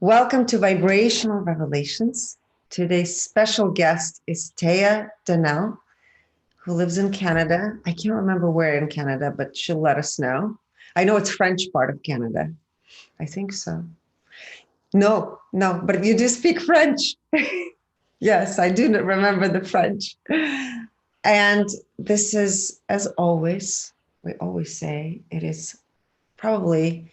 Welcome to Vibrational Revelations. Today's special guest is Teya Danel, who lives in Canada. I can't remember where in Canada, but she'll let us know. I know it's French part of Canada. I think so. No, but you do speak French. Yes, I do remember the French. And this is, as always, we always say, it is probably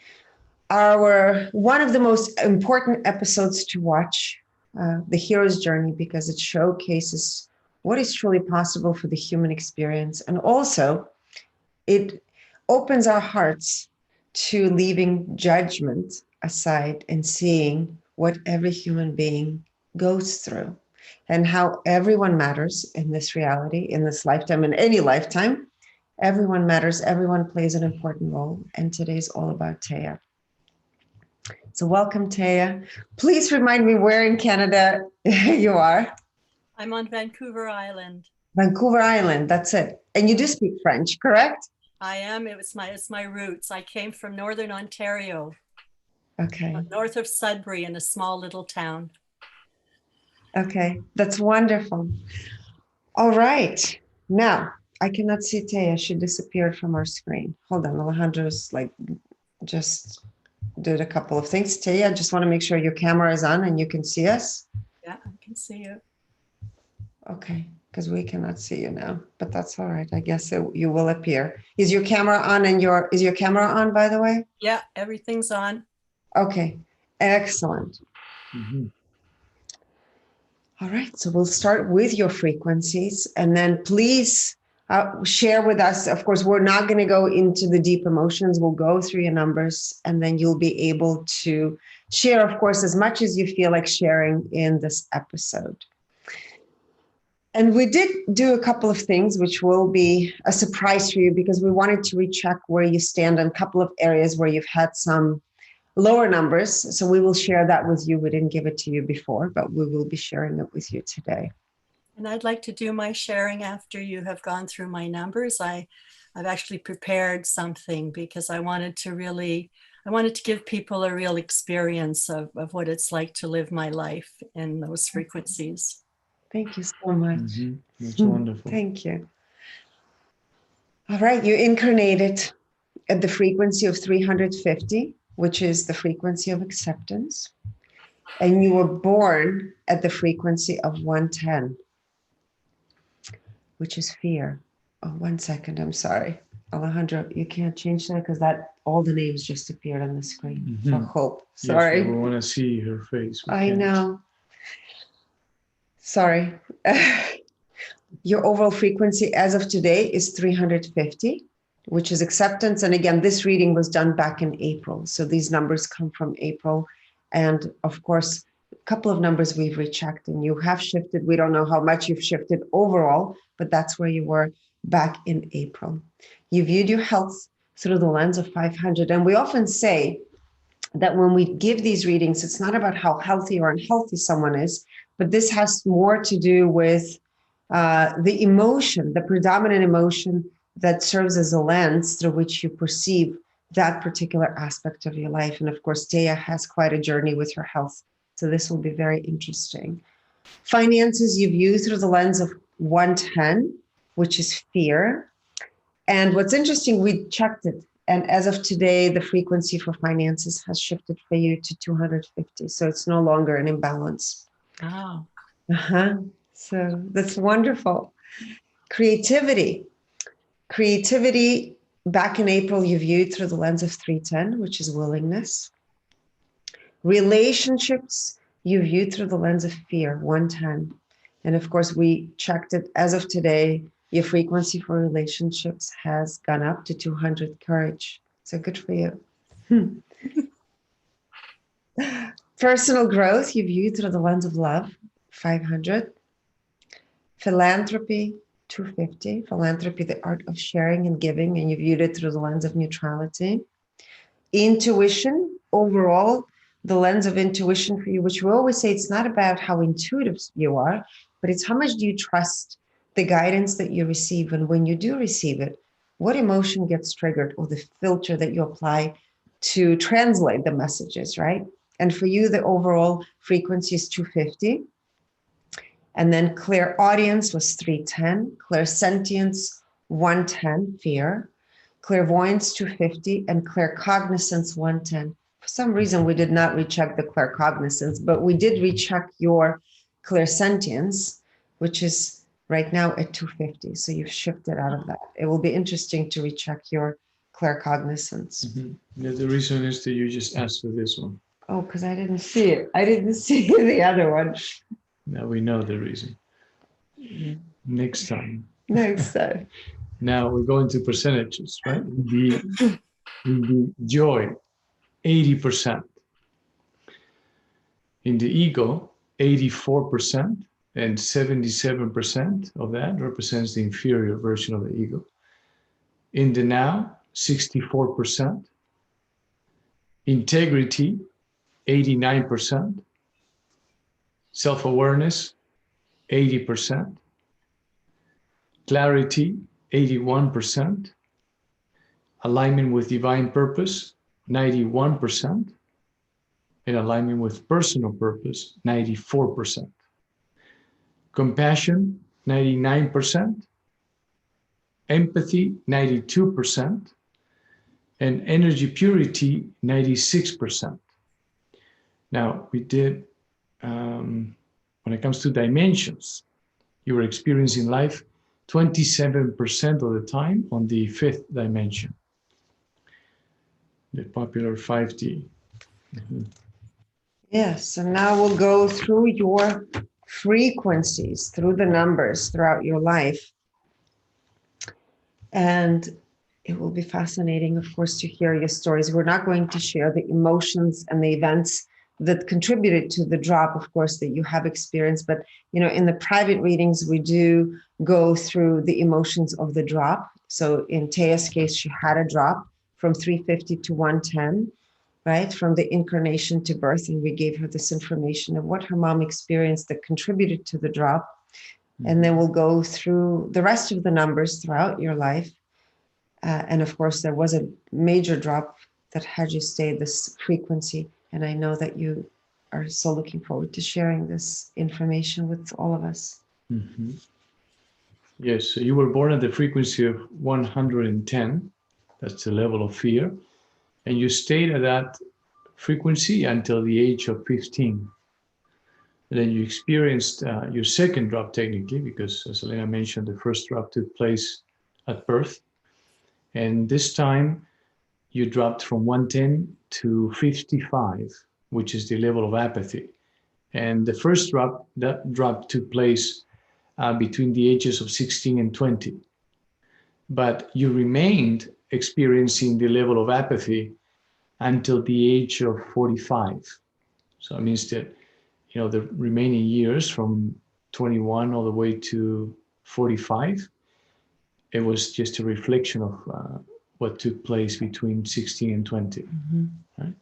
one of the most important episodes to watch, the hero's journey, because it showcases what is truly possible for the human experience. And also it opens our hearts to leaving judgment aside and seeing what every human being goes through and how everyone matters in this reality, in this lifetime, in any lifetime. Everyone matters. Everyone plays an important role. And today's all about Teya. So welcome, Teya. Please remind me where in Canada you are. I'm on Vancouver Island. Vancouver Island, that's it. And you do speak French, correct? I am. It's my roots. I came from Northern Ontario. Okay. North of Sudbury, in a small little town. Okay, that's wonderful. All right. Now, I cannot see Teya. She disappeared from our screen. Hold on, Alejandro's just did a couple of things. Teya, I just want to make sure your camera is on and you can see us. Yeah, I can see you. Okay, because we cannot see you now, but that's all right. I guess you will appear. Is your camera on and is your camera on, by the way? Yeah, everything's on. Okay, excellent. Mm-hmm. All right, so we'll start with your frequencies and then please share with us. Of course, we're not going to go into the deep emotions. We'll go through your numbers and then you'll be able to share, of course, as much as you feel like sharing in this episode. And we did do a couple of things which will be a surprise for you because we wanted to recheck where you stand in a couple of areas where you've had some lower numbers. So we will share that with you. We didn't give it to you before, but we will be sharing it with you today. And I'd like to do my sharing after you have gone through my numbers. I've actually prepared something because I wanted to give people a real experience of what it's like to live my life in those frequencies. Thank you so much. Mm-hmm. That's wonderful. Thank you. All right, you incarnated at the frequency of 350, which is the frequency of acceptance. And you were born at the frequency of 110, which is fear. Oh, 1 second, I'm sorry. Alejandro, you can't change that because all the names just appeared on the screen. Mm-hmm. For hope. Sorry. Yes, we want to see her face. I know. Sorry. Your overall frequency as of today is 350, which is acceptance. And again, this reading was done back in April. So these numbers come from April. And of course, a couple of numbers we've rechecked and you have shifted. We don't know how much you've shifted overall, but that's where you were back in April. You viewed your health through the lens of 500. And we often say that when we give these readings, it's not about how healthy or unhealthy someone is, but this has more to do with the emotion, the predominant emotion that serves as a lens through which you perceive that particular aspect of your life. And of course, Teya has quite a journey with her health. So this will be very interesting. Finances you view through the lens of 110, which is fear. And what's interesting, we checked it. And as of today, the frequency for finances has shifted for you to 250. So it's no longer an imbalance. Oh. So that's wonderful. Creativity, back in April, you viewed through the lens of 310, which is willingness. Relationships, you viewed through the lens of fear, 110. And of course, we checked it as of today. Your frequency for relationships has gone up to 200, courage. So good for you. Personal growth, you viewed through the lens of love, 500. Philanthropy, 250. Philanthropy, the art of sharing and giving, and you viewed it through the lens of neutrality. Intuition, overall, the lens of intuition for you, which we always say it's not about how intuitive you are, but it's how much do you trust the guidance that you receive. And when you do receive it, what emotion gets triggered or the filter that you apply to translate the messages, right? And for you, the overall frequency is 250. And then clairaudience was 310, clairsentience 110, fear, clairvoyance 250, and claircognizance 110. For some reason, we did not recheck the claircognizance, but we did recheck your clairsentience, which is right now at 250. So you've shifted out of that. It will be interesting to recheck your claircognizance. Yeah, the reason is that you just asked for this one. Oh, because I didn't see it. I didn't see the other one. Now we know the reason. Next time. Next time. Now we go into percentages, right? The joy, 80%. In the ego, 84%, and 77% of that represents the inferior version of the ego. In the now, 64%. Integrity, 89%. Self-awareness, 80%. Clarity, 81%. Alignment with divine purpose, 91%. And alignment with personal purpose, 94%. Compassion, 99%. Empathy, 92%. And energy purity, 96%. Now, we did, when it comes to dimensions, you were experiencing life 27% of the time on the fifth dimension, the popular 5D. Yes, and now we'll go through your frequencies, through the numbers throughout your life. And it will be fascinating, of course, to hear your stories. We're not going to share the emotions and the events that contributed to the drop, of course, that you have experienced. But, in the private readings, we do go through the emotions of the drop. So in Teya's case, she had a drop from 350 to 110, right? From the incarnation to birth. And we gave her this information of what her mom experienced that contributed to the drop. And then we'll go through the rest of the numbers throughout your life. And of course, there was a major drop that had you stay this frequency. And I know that you are so looking forward to sharing this information with all of us. Mm-hmm. Yes, so you were born at the frequency of 110. That's the level of fear. And you stayed at that frequency until the age of 15. And then you experienced your second drop technically, because as Elena mentioned, the first drop took place at birth. And this time you dropped from 110 to 55, which is the level of apathy. And the first drop, that drop took place between the ages of 16 and 20. But you remained experiencing the level of apathy until the age of 45. So it means that, the remaining years from 21 all the way to 45, it was just a reflection of what took place between 16 and 20. Mm-hmm. Right?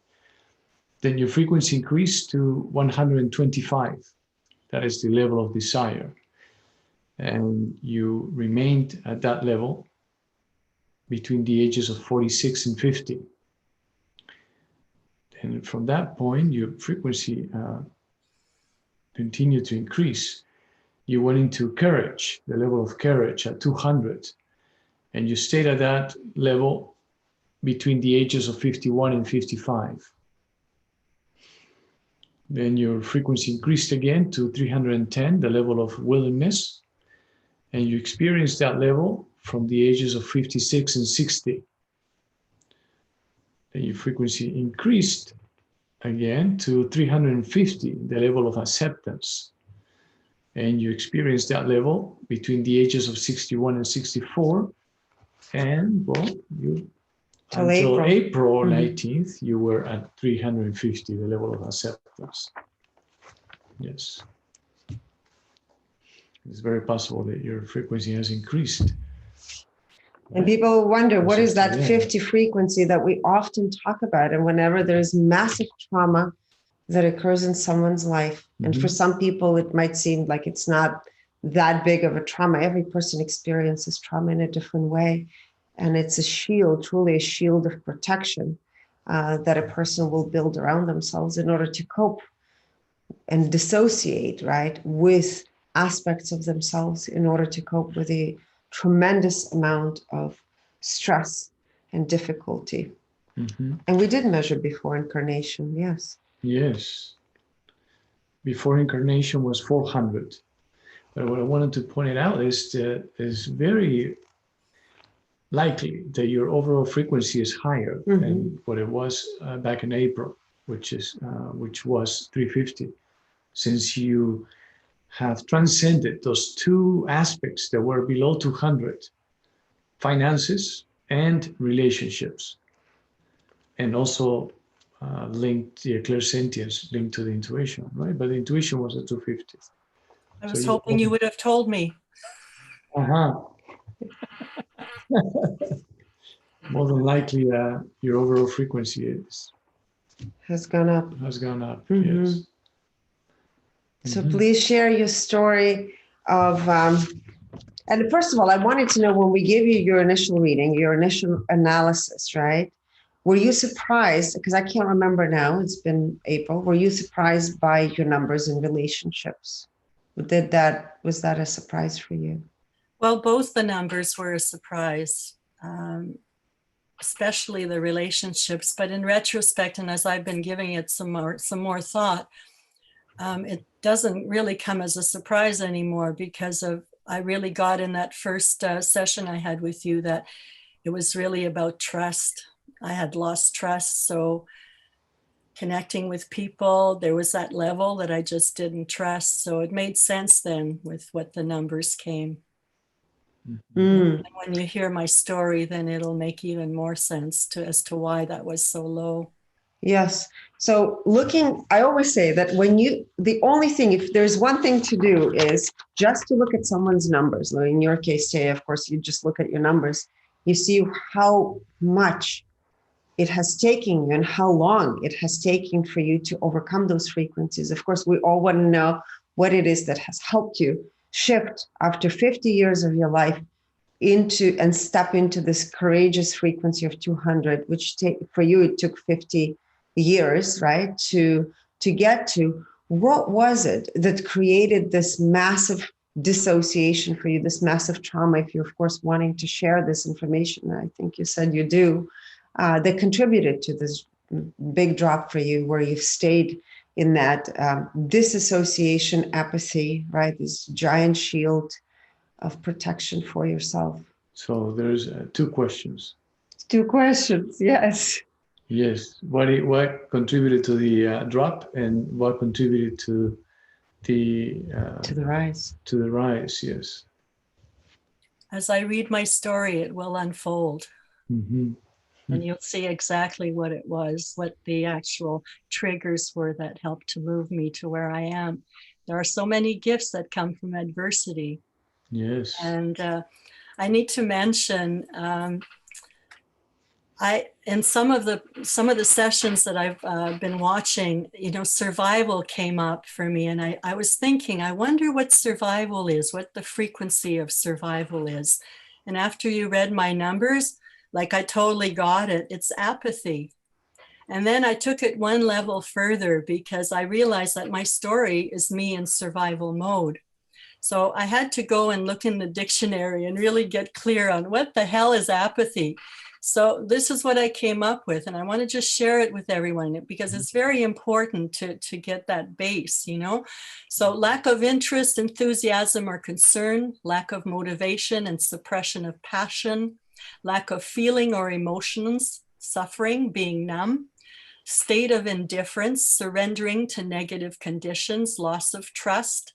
Then your frequency increased to 125. That is the level of desire. And you remained at that level between the ages of 46 and 50. And from that point, your frequency continued to increase. You went into courage, the level of courage at 200. And you stayed at that level between the ages of 51 and 55. Then your frequency increased again to 310, the level of willingness. And you experienced that level from the ages of 56 and 60. Then your frequency increased again to 350, the level of acceptance. And you experienced that level between the ages of 61 and 64. And until April 19th, you were at 350, the level of acceptance. Yes. It's very possible that your frequency has increased. And people wonder, what is that 50 frequency that we often talk about? And whenever there's massive trauma that occurs in someone's life, and for some people, it might seem like it's not that big of a trauma. Every person experiences trauma in a different way. And it's a shield, truly a shield of protection. that a person will build around themselves in order to cope and dissociate, right, with aspects of themselves in order to cope with a tremendous amount of stress and difficulty. Mm-hmm. And we did measure before incarnation, yes. Yes. Before incarnation was 400. But what I wanted to point it out is that it's very likely that your overall frequency is higher than what it was back in April, which was 350, since you have transcended those two aspects that were below 200, finances and relationships, and also linked the clairsentience, linked to the intuition, right? But the intuition was at 250. I was hoping you would have told me. More than likely, your overall frequency has gone up. Yes. So please share your story of, and first of all, I wanted to know, when we gave you your initial reading, your initial analysis, right? Were you surprised, because I can't remember now, it's been April, were you surprised by your numbers in relationships? Was that a surprise for you? Well, both the numbers were a surprise, especially the relationships. But in retrospect, and as I've been giving it some more thought, it doesn't really come as a surprise anymore, because I really got in that first session I had with you that it was really about trust. I had lost trust, so connecting with people, there was that level that I just didn't trust. So it made sense then with what the numbers came. And when you hear my story, then it'll make even more sense as to why that was so low. Yes. So I always say that the only thing, if there's one thing to do, is just to look at someone's numbers. In your case, Teya, of course, you just look at your numbers. You see how much it has taken you and how long it has taken for you to overcome those frequencies. Of course, we all want to know what it is that has helped you shift after 50 years of your life and step into this courageous frequency of 200, which for you, it took 50 years, right? To get to. What was it that created this massive dissociation for you, this massive trauma, if you're of course wanting to share this information, I think you said you do, that contributed to this big drop for you, where you've stayed in that disassociation, apathy, right? This giant shield of protection for yourself. So there's two questions. 2 questions, yes. Yes. What contributed to the drop, and what contributed to the rise? To the rise, yes. As I read my story, it will unfold. And you'll see exactly what it was, what the actual triggers were that helped to move me to where I am. There are so many gifts that come from adversity. Yes. And I need to mention, in some of the sessions that I've been watching, survival came up for me. And I was thinking, I wonder what survival is, what the frequency of survival is. And after you read my numbers, like, I totally got it. It's apathy. And then I took it one level further, because I realized that my story is me in survival mode. So I had to go and look in the dictionary and really get clear on what the hell is apathy. So this is what I came up with, and I want to just share it with everyone, because it's very important to get that base, So lack of interest, enthusiasm, or concern, lack of motivation and suppression of passion, lack of feeling or emotions, suffering, being numb, state of indifference, surrendering to negative conditions, loss of trust.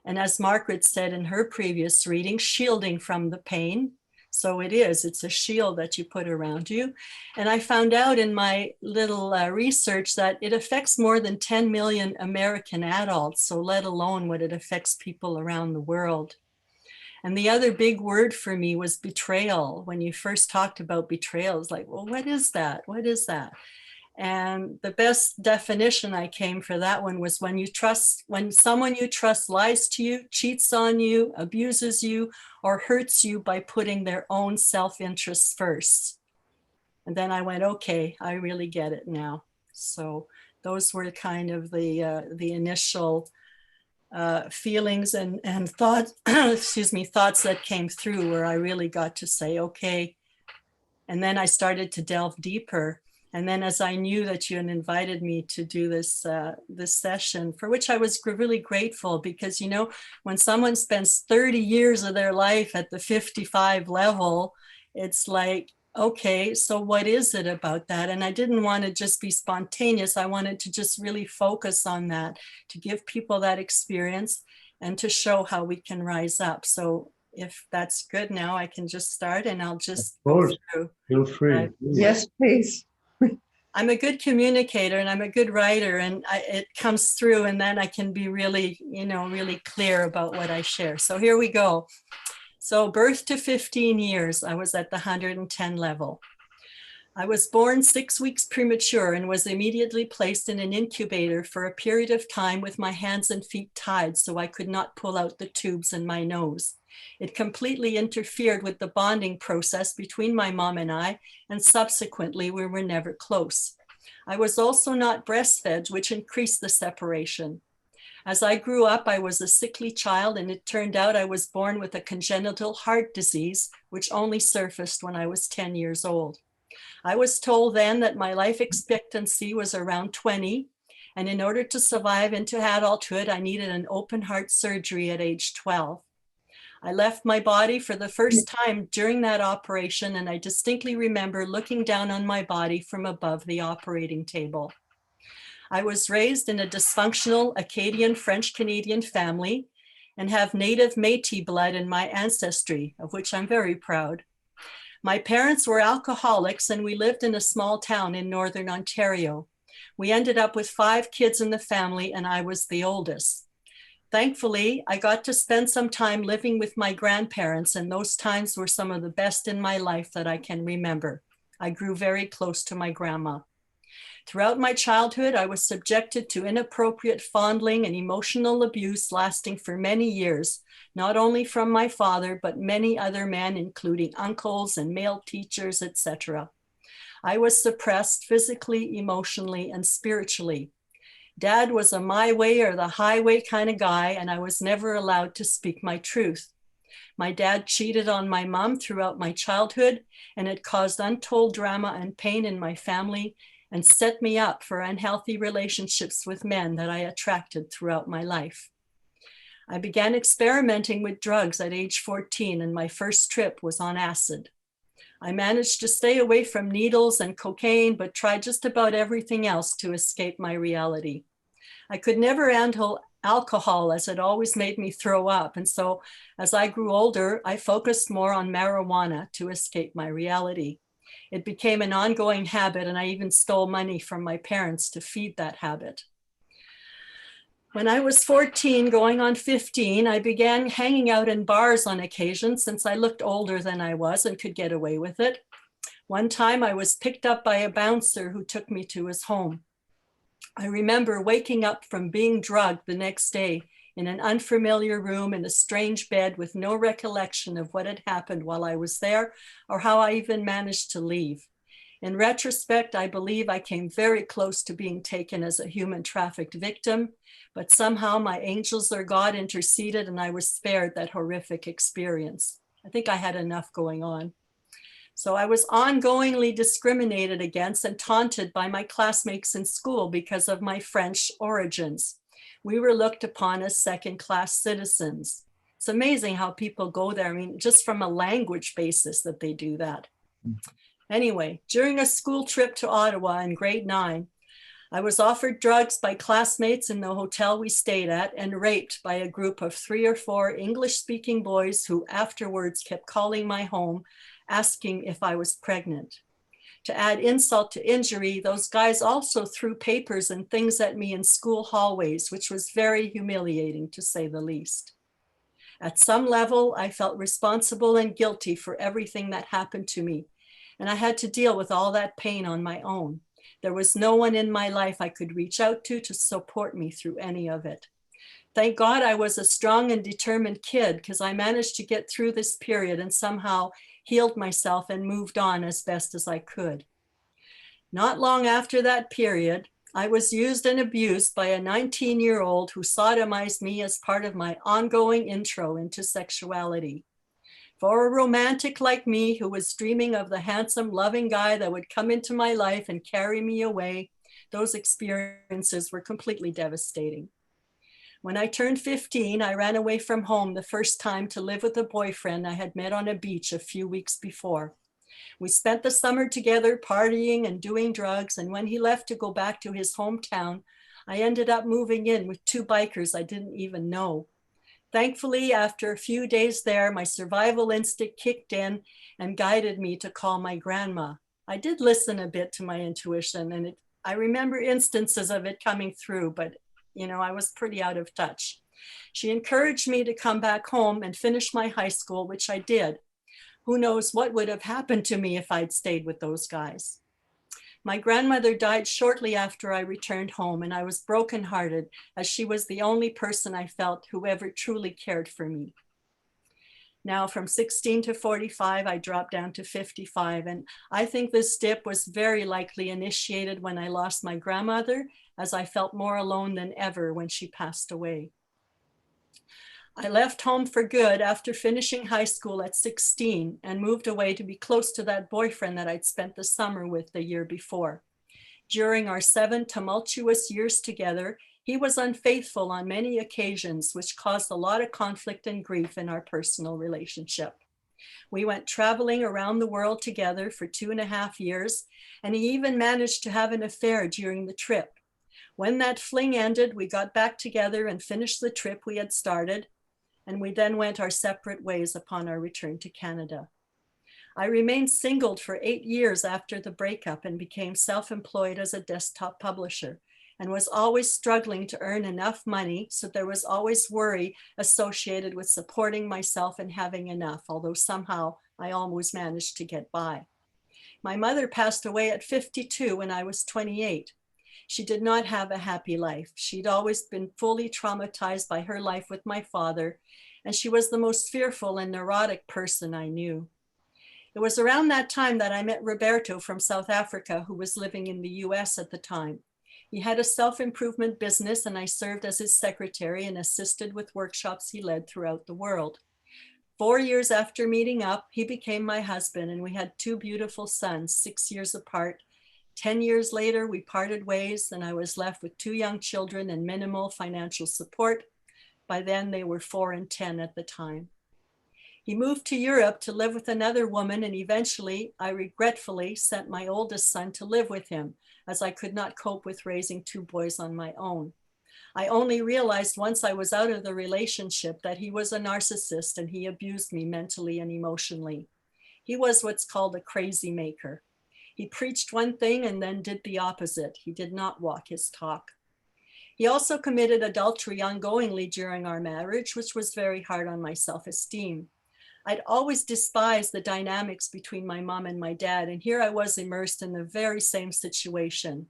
And as Margaret said in her previous reading, shielding from the pain. So it's a shield that you put around you. And I found out in my little research that it affects more than 10 million American adults, so let alone what it affects people around the world. And the other big word for me was betrayal. When you first talked about betrayal, it's like, well, what is that? What is that? And the best definition I came for that one was when someone you trust lies to you, cheats on you, abuses you, or hurts you by putting their own self-interest first. And then I went, okay, I really get it now. So those were kind of the initial feelings and thoughts, excuse me, thoughts that came through, where I really got to say, okay. And then I started to delve deeper. And then as I knew that you had invited me to do this, this session, for which I was really grateful, because, you know, when someone spends 30 years of their life at the 55 level, it's like, okay, so what is it about that? And I didn't want to just be spontaneous. I wanted to just really focus on that, to give people that experience and to show how we can rise up. So if that's good now, I can just start, and I'll just go through. Feel free. Yes, please. I'm a good communicator and I'm a good writer, and it comes through, and then I can be really, you know, really clear about what I share. So here we go. So birth to 15 years, I was at the 110 level. I was born 6 weeks premature and was immediately placed in an incubator for a period of time with my hands and feet tied so I could not pull out the tubes in my nose. It completely interfered with the bonding process between my mom and I, and subsequently we were never close. I was also not breastfed, which increased the separation. As I grew up, I was a sickly child, and it turned out I was born with a congenital heart disease, which only surfaced when I was 10 years old. I was told then that my life expectancy was around 20, and in order to survive into adulthood, I needed an open heart surgery at age 12. I left my body for the first time during that operation, and I distinctly remember looking down on my body from above the operating table. I was raised in a dysfunctional Acadian French-Canadian family and have native Métis blood in my ancestry, of which I'm very proud. My parents were alcoholics, and we lived in a small town in Northern Ontario. We ended up with 5 kids in the family, and I was the oldest. Thankfully, I got to spend some time living with my grandparents, and those times were some of the best in my life that I can remember. I grew very close to my grandma. Throughout my childhood, I was subjected to inappropriate fondling and emotional abuse lasting for many years, not only from my father, but many other men, including uncles and male teachers, etc. I was suppressed physically, emotionally, and spiritually. Dad was a my way or the highway kind of guy, and I was never allowed to speak my truth. My dad cheated on my mom throughout my childhood, and it caused untold drama and pain in my family, and set me up for unhealthy relationships with men that I attracted throughout my life. I began experimenting with drugs at age 14, and my first trip was on acid. I managed to stay away from needles and cocaine, but tried just about everything else to escape my reality. I could never handle alcohol, as it always made me throw up. And so as I grew older, I focused more on marijuana to escape my reality. It became an ongoing habit, and I even stole money from my parents to feed that habit. When I was 14, going on 15, I began hanging out in bars on occasion, since I looked older than I was and could get away with it. One time I was picked up by a bouncer who took me to his home. I remember waking up from being drugged the next day in an unfamiliar room in a strange bed with no recollection of what had happened while I was there or how I even managed to leave. In retrospect, I believe I came very close to being taken as a human trafficked victim, but somehow my angels or God interceded, and I was spared that horrific experience. I think I had enough going on. So I was ongoingly discriminated against and taunted by my classmates in school because of my French origins. We were looked upon as second-class citizens. It's amazing how people go there. I mean, just from a language basis that they do that. Anyway, during a school trip to Ottawa in grade 9, I was offered drugs by classmates in the hotel we stayed at and raped by a group of 3 or 4 English-speaking boys who afterwards kept calling my home, asking if I was pregnant. To add insult to injury, those guys also threw papers and things at me in school hallways, which was very humiliating, to say the least. At some level, I felt responsible and guilty for everything that happened to me, and I had to deal with all that pain on my own. There was no one in my life I could reach out to support me through any of it. Thank God I was a strong and determined kid, because I managed to get through this period and somehow healed myself and moved on as best as I could. Not long after that period, I was used and abused by a 19-year-old who sodomized me as part of my ongoing intro into sexuality. For a romantic like me who was dreaming of the handsome, loving guy that would come into my life and carry me away, those experiences were completely devastating. When I turned 15, I ran away from home the first time to live with a boyfriend I had met on a beach a few weeks before. We spent the summer together partying and doing drugs, and when he left to go back to his hometown, I ended up moving in with two bikers I didn't even know. Thankfully, after a few days there, my survival instinct kicked in and guided me to call my grandma. I did listen a bit to my intuition, and I remember instances of it coming through, but I was pretty out of touch. She encouraged me to come back home and finish my high school, which I did. Who knows what would have happened to me if I'd stayed with those guys. My grandmother died shortly after I returned home, and I was brokenhearted as she was the only person I felt who ever truly cared for me. Now, from 16 to 45, I dropped down to 55, and I think this dip was very likely initiated when I lost my grandmother, as I felt more alone than ever when she passed away. I left home for good after finishing high school at 16 and moved away to be close to that boyfriend that I'd spent the summer with the year before. During our 7 tumultuous years together, he was unfaithful on many occasions, which caused a lot of conflict and grief in our personal relationship. We went traveling around the world together for 2.5 years, and he even managed to have an affair during the trip. When that fling ended, we got back together and finished the trip we had started, and we then went our separate ways upon our return to Canada. I remained single for 8 years after the breakup and became self-employed as a desktop publisher, and was always struggling to earn enough money, so there was always worry associated with supporting myself and having enough, although somehow I always managed to get by. My mother passed away at 52 when I was 28. She did not have a happy life. She'd always been fully traumatized by her life with my father, and she was the most fearful and neurotic person I knew. It was around that time that I met Roberto from South Africa, who was living in the US at the time. He had a self-improvement business, and I served as his secretary and assisted with workshops he led throughout the world. 4 years after meeting up, he became my husband, and we had 2 beautiful sons, 6 years apart. 10 years later, we parted ways, and I was left with 2 young children and minimal financial support. By then, they were 4 and 10 at the time. He moved to Europe to live with another woman, and eventually, I regretfully sent my oldest son to live with him, as I could not cope with raising 2 boys on my own. I only realized once I was out of the relationship that he was a narcissist, and he abused me mentally and emotionally. He was what's called a crazy maker. He preached one thing and then did the opposite. He did not walk his talk. He also committed adultery ongoingly during our marriage, which was very hard on my self-esteem. I'd always despised the dynamics between my mom and my dad, and here I was immersed in the very same situation.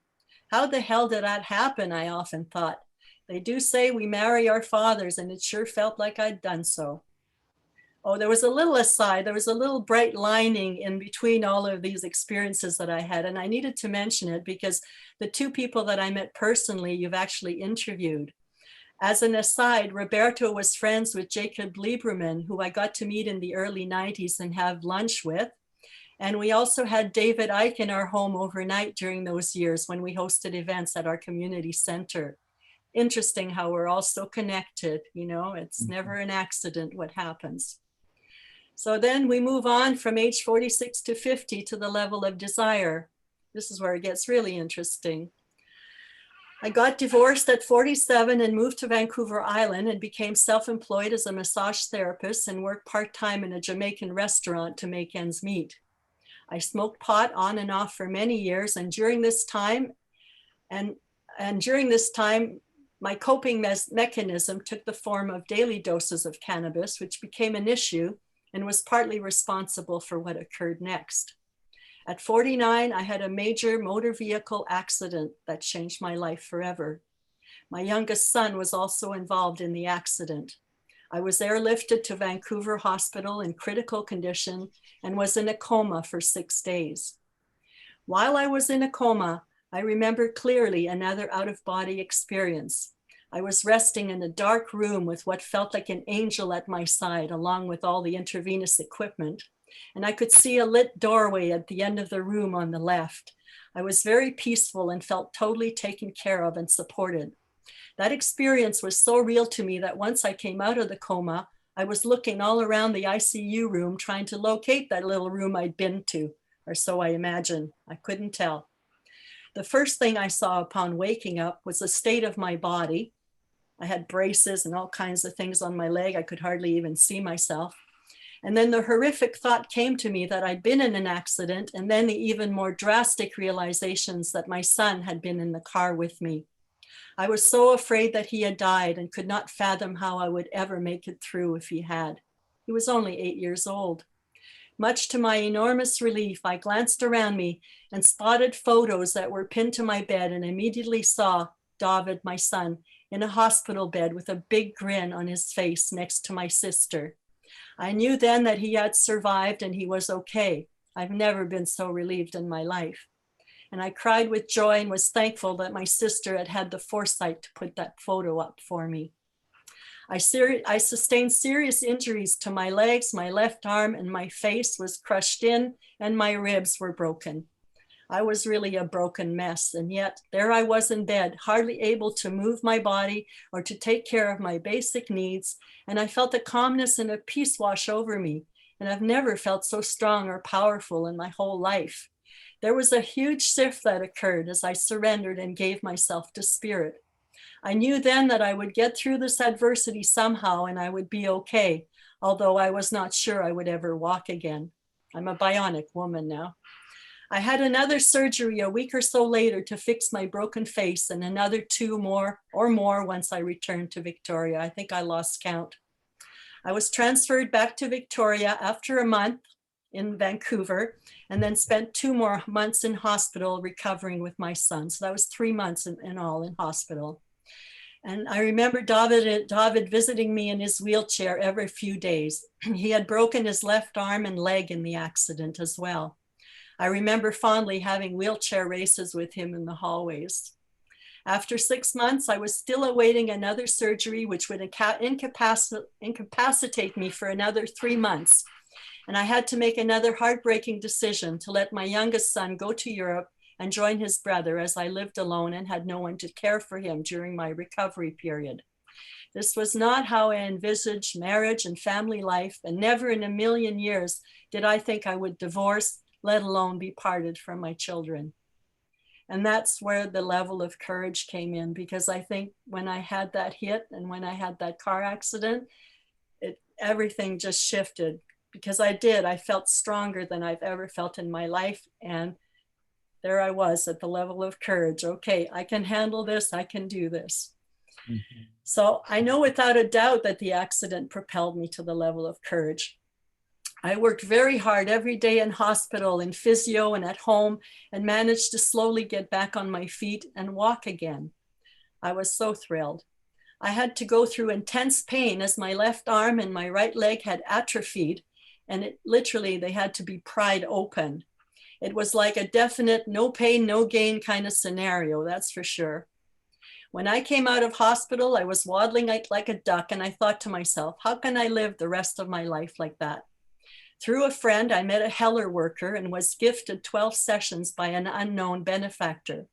How the hell did that happen, I often thought. They do say we marry our fathers, and it sure felt like I'd done so. Oh, there was a little aside, there was a little bright lining in between all of these experiences that I had, and I needed to mention it because the 2 people that I met personally, you've actually interviewed. As an aside, Roberto was friends with Jacob Lieberman, who I got to meet in the early 90s and have lunch with. And we also had David Icke in our home overnight during those years when we hosted events at our community center. Interesting how we're all so connected, it's never an accident what happens. So then we move on from age 46 to 50 to the level of desire. This is where it gets really interesting. I got divorced at 47 and moved to Vancouver Island and became self-employed as a massage therapist and worked part-time in a Jamaican restaurant to make ends meet. I smoked pot on and off for many years, and during this time, my coping mechanism took the form of daily doses of cannabis, which became an issue and was partly responsible for what occurred next. At 49, I had a major motor vehicle accident that changed my life forever. My youngest son was also involved in the accident. I was airlifted to Vancouver Hospital in critical condition and was in a coma for 6 days. While I was in a coma, I remember clearly another out-of-body experience. I was resting in a dark room with what felt like an angel at my side, along with all the intravenous equipment. And I could see a lit doorway at the end of the room on the left. I was very peaceful and felt totally taken care of and supported. That experience was so real to me that once I came out of the coma, I was looking all around the ICU room, trying to locate that little room I'd been to, or so I imagine. I couldn't tell. The first thing I saw upon waking up was the state of my body. I had braces and all kinds of things on my leg. I could hardly even see myself. And then the horrific thought came to me that I'd been in an accident, and then the even more drastic realizations that my son had been in the car with me. I was so afraid that he had died and could not fathom how I would ever make it through if he had. He was only 8 years old. Much to my enormous relief, I glanced around me and spotted photos that were pinned to my bed, and immediately saw David, my son, in a hospital bed with a big grin on his face next to my sister. I knew then that he had survived and he was okay. I've never been so relieved in my life. And I cried with joy and was thankful that my sister had had the foresight to put that photo up for me. I sustained serious injuries to my legs, my left arm, and my face was crushed in, and my ribs were broken. I was really a broken mess, and yet there I was in bed, hardly able to move my body or to take care of my basic needs, and I felt a calmness and a peace wash over me, and I've never felt so strong or powerful in my whole life. There was a huge shift that occurred as I surrendered and gave myself to Spirit. I knew then that I would get through this adversity somehow and I would be okay, although I was not sure I would ever walk again. I'm a bionic woman now. I had another surgery a week or so later to fix my broken face, and another 2 more once I returned to Victoria. I think I lost count. I was transferred back to Victoria after a month in Vancouver, and then spent 2 more months in hospital recovering with my son. So that was 3 months in all in hospital. And I remember David visiting me in his wheelchair every few days. He had broken his left arm and leg in the accident as well. I remember fondly having wheelchair races with him in the hallways. After 6 months, I was still awaiting another surgery, which would incapacitate me for another 3 months. And I had to make another heartbreaking decision to let my youngest son go to Europe and join his brother, as I lived alone and had no one to care for him during my recovery period. This was not how I envisaged marriage and family life, and never in a million years did I think I would divorce, let alone be parted from my children. And that's where the level of courage came in, because I think when I had that hit and when I had that car accident, everything just shifted, because I felt stronger than I've ever felt in my life. And there I was at the level of courage. Okay, I can handle this. I can do this. Mm-hmm. So I know without a doubt that the accident propelled me to the level of courage. I worked very hard every day in hospital, in physio, and at home, and managed to slowly get back on my feet and walk again. I was so thrilled. I had to go through intense pain as my left arm and my right leg had atrophied, and they had to be pried open. It was like a definite no pain, no gain kind of scenario, that's for sure. When I came out of hospital, I was waddling like a duck, and I thought to myself, how can I live the rest of my life like that? Through a friend, I met a Heller worker and was gifted 12 sessions by an unknown benefactor.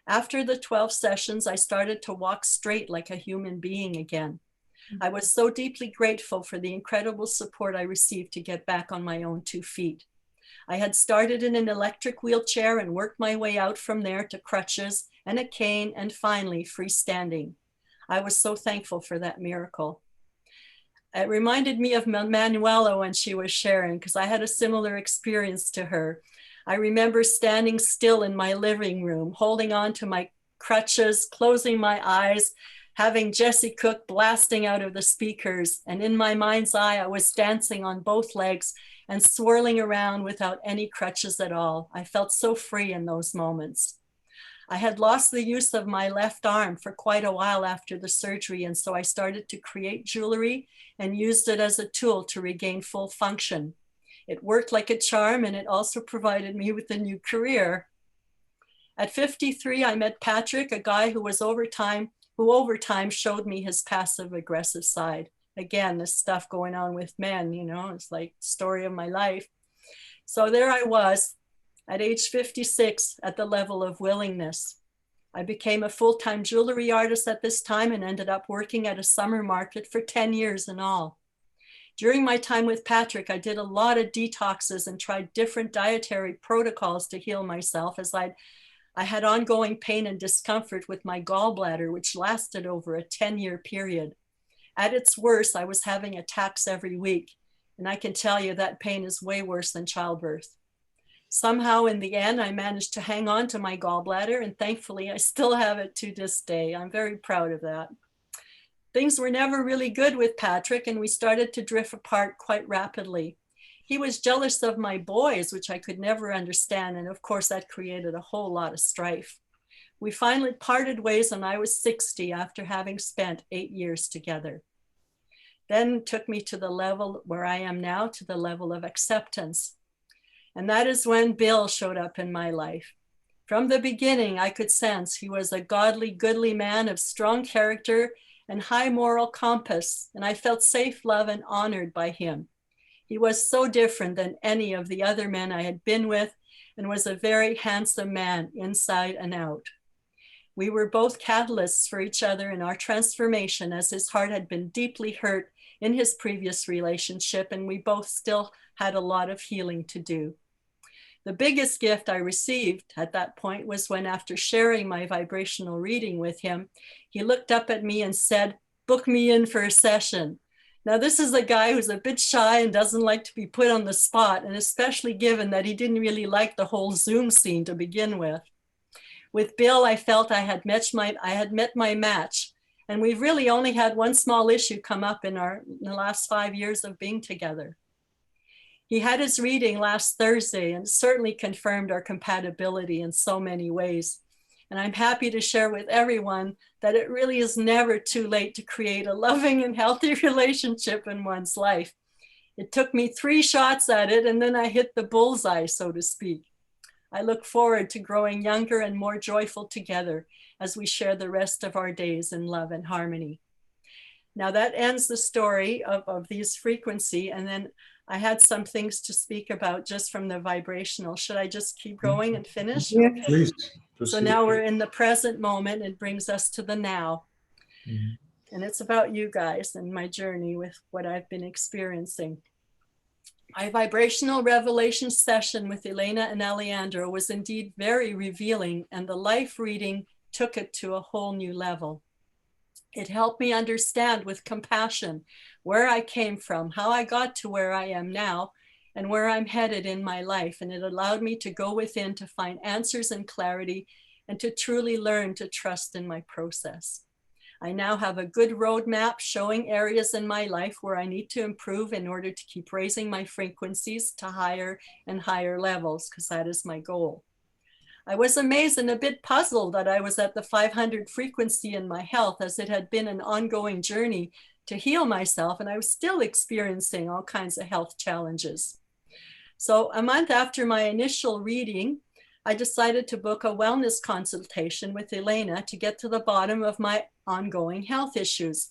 After the 12 sessions, I started to walk straight like a human being again. I was so deeply grateful for the incredible support I received to get back on my own 2 feet. I had started in an electric wheelchair and worked my way out from there to crutches and a cane, and finally freestanding. I was so thankful for that miracle. It reminded me of Manuela when she was sharing, because I had a similar experience to her. I remember standing still in my living room, holding on to my crutches, closing my eyes, having Jesse Cook blasting out of the speakers. And in my mind's eye, I was dancing on both legs and swirling around without any crutches at all. I felt so free in those moments. I had lost the use of my left arm for quite a while after the surgery, and so I started to create jewelry and used it as a tool to regain full function. It worked like a charm, and it also provided me with a new career. At 53, I met Patrick, a guy who over time showed me his passive aggressive side. Again, this stuff going on with men, you know, it's like the story of my life. So there I was at age 56 at the level of willingness. I became a full-time jewelry artist at this time and ended up working at a summer market for 10 years in all. During my time with Patrick, I did a lot of detoxes and tried different dietary protocols to heal myself, as I had ongoing pain and discomfort with my gallbladder, which lasted over a 10-year period. At its worst, I was having attacks every week. And I can tell you that pain is way worse than childbirth. Somehow in the end, I managed to hang on to my gallbladder, and thankfully I still have it to this day. I'm very proud of that. Things were never really good with Patrick, and we started to drift apart quite rapidly. He was jealous of my boys, which I could never understand. And of course, that created a whole lot of strife. We finally parted ways when I was 60 after having spent 8 years together. Then took me to the level where I am now, to the level of acceptance. And that is when Bill showed up in my life. From the beginning, I could sense he was a godly, goodly man of strong character and high moral compass, and I felt safe, loved, and honored by him. He was so different than any of the other men I had been with, and was a very handsome man inside and out. We were both catalysts for each other in our transformation, as his heart had been deeply hurt in his previous relationship, and we both still had a lot of healing to do. The biggest gift I received at that point was when, after sharing my vibrational reading with him, he looked up at me and said, "Book me in for a session." Now, this is a guy who's a bit shy and doesn't like to be put on the spot, and especially given that he didn't really like the whole Zoom scene to begin with. With Bill, I felt I had met my match, and we've really only had one small issue come up in the last 5 years of being together. He had his reading last Thursday and certainly confirmed our compatibility in so many ways. And I'm happy to share with everyone that it really is never too late to create a loving and healthy relationship in one's life. It took me 3 shots at it, and then I hit the bullseye, so to speak. I look forward to growing younger and more joyful together as we share the rest of our days in love and harmony. Now that ends the story of these frequency, and then I had some things to speak about just from the vibrational. Should I just keep going and finish? Yeah. Okay. Please. So now we're in the present moment. It brings us to the now. Mm-hmm. And it's about you guys and my journey with what I've been experiencing. My vibrational revelation session with Elena and Alejandro was indeed very revealing, and the life reading took it to a whole new level. It helped me understand with compassion where I came from, how I got to where I am now, and where I'm headed in my life. And it allowed me to go within to find answers and clarity, and to truly learn to trust in my process. I now have a good roadmap showing areas in my life where I need to improve in order to keep raising my frequencies to higher and higher levels, because that is my goal. I was amazed and a bit puzzled that I was at the 500 frequency in my health, as it had been an ongoing journey to heal myself, and I was still experiencing all kinds of health challenges. So a month after my initial reading, I decided to book a wellness consultation with Elena to get to the bottom of my ongoing health issues.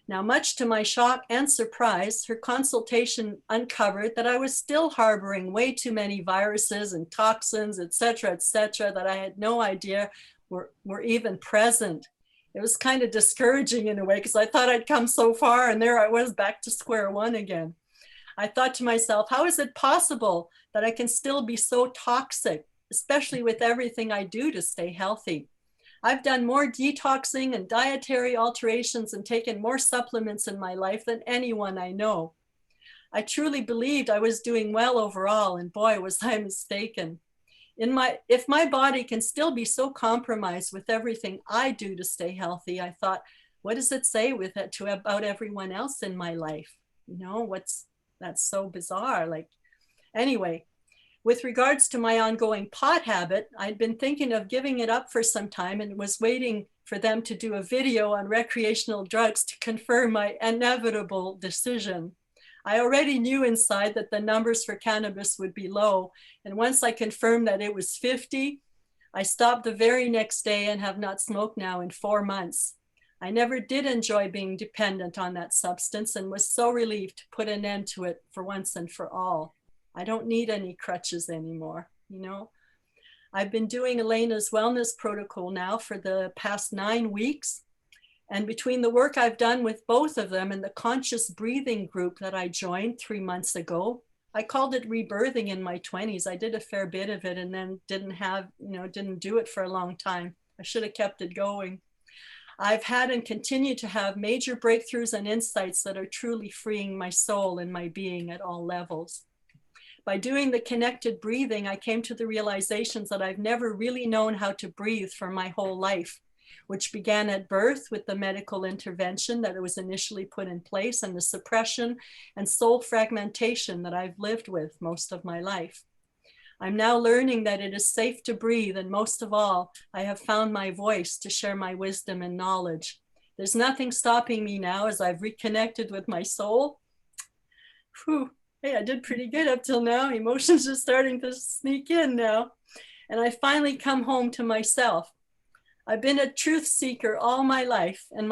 Now, much to my shock and surprise, her consultation uncovered that I was still harboring way too many viruses and toxins, et cetera, that I had no idea were even present. It was kind of discouraging in a way, because I thought I'd come so far, and there I was back to square one again. I thought to myself, how is it possible that I can still be so toxic, especially with everything I do to stay healthy? I've done more detoxing and dietary alterations and taken more supplements in my life than anyone I know. I truly believed I was doing well overall, and boy, was I mistaken. If my body can still be so compromised with everything I do to stay healthy, I thought, what does it say with it about everyone else in my life? You know, that's so bizarre. Anyway, with regards to my ongoing pot habit, I'd been thinking of giving it up for some time, and was waiting for them to do a video on recreational drugs to confirm my inevitable decision. I already knew inside that the numbers for cannabis would be low. And once I confirmed that it was 50, I stopped the very next day and have not smoked now in 4 months. I never did enjoy being dependent on that substance and was so relieved to put an end to it for once and for all. I don't need any crutches anymore, you know. I've been doing Elena's wellness protocol now for the past 9 weeks. And between the work I've done with both of them and the conscious breathing group that I joined 3 months ago, I called it rebirthing in my 20s. I did a fair bit of it and then didn't do it for a long time. I should have kept it going. I've had and continue to have major breakthroughs and insights that are truly freeing my soul and my being at all levels. By doing the connected breathing, I came to the realizations that I've never really known how to breathe for my whole life, which began at birth with the medical intervention that was initially put in place and the suppression and soul fragmentation that I've lived with most of my life. I'm now learning that it is safe to breathe, and most of all, I have found my voice to share my wisdom and knowledge. There's nothing stopping me now as I've reconnected with my soul. Whew. Hey, I did pretty good up till now. Emotions are starting to sneak in now. And I finally come home to myself. I've been a truth seeker all my life, and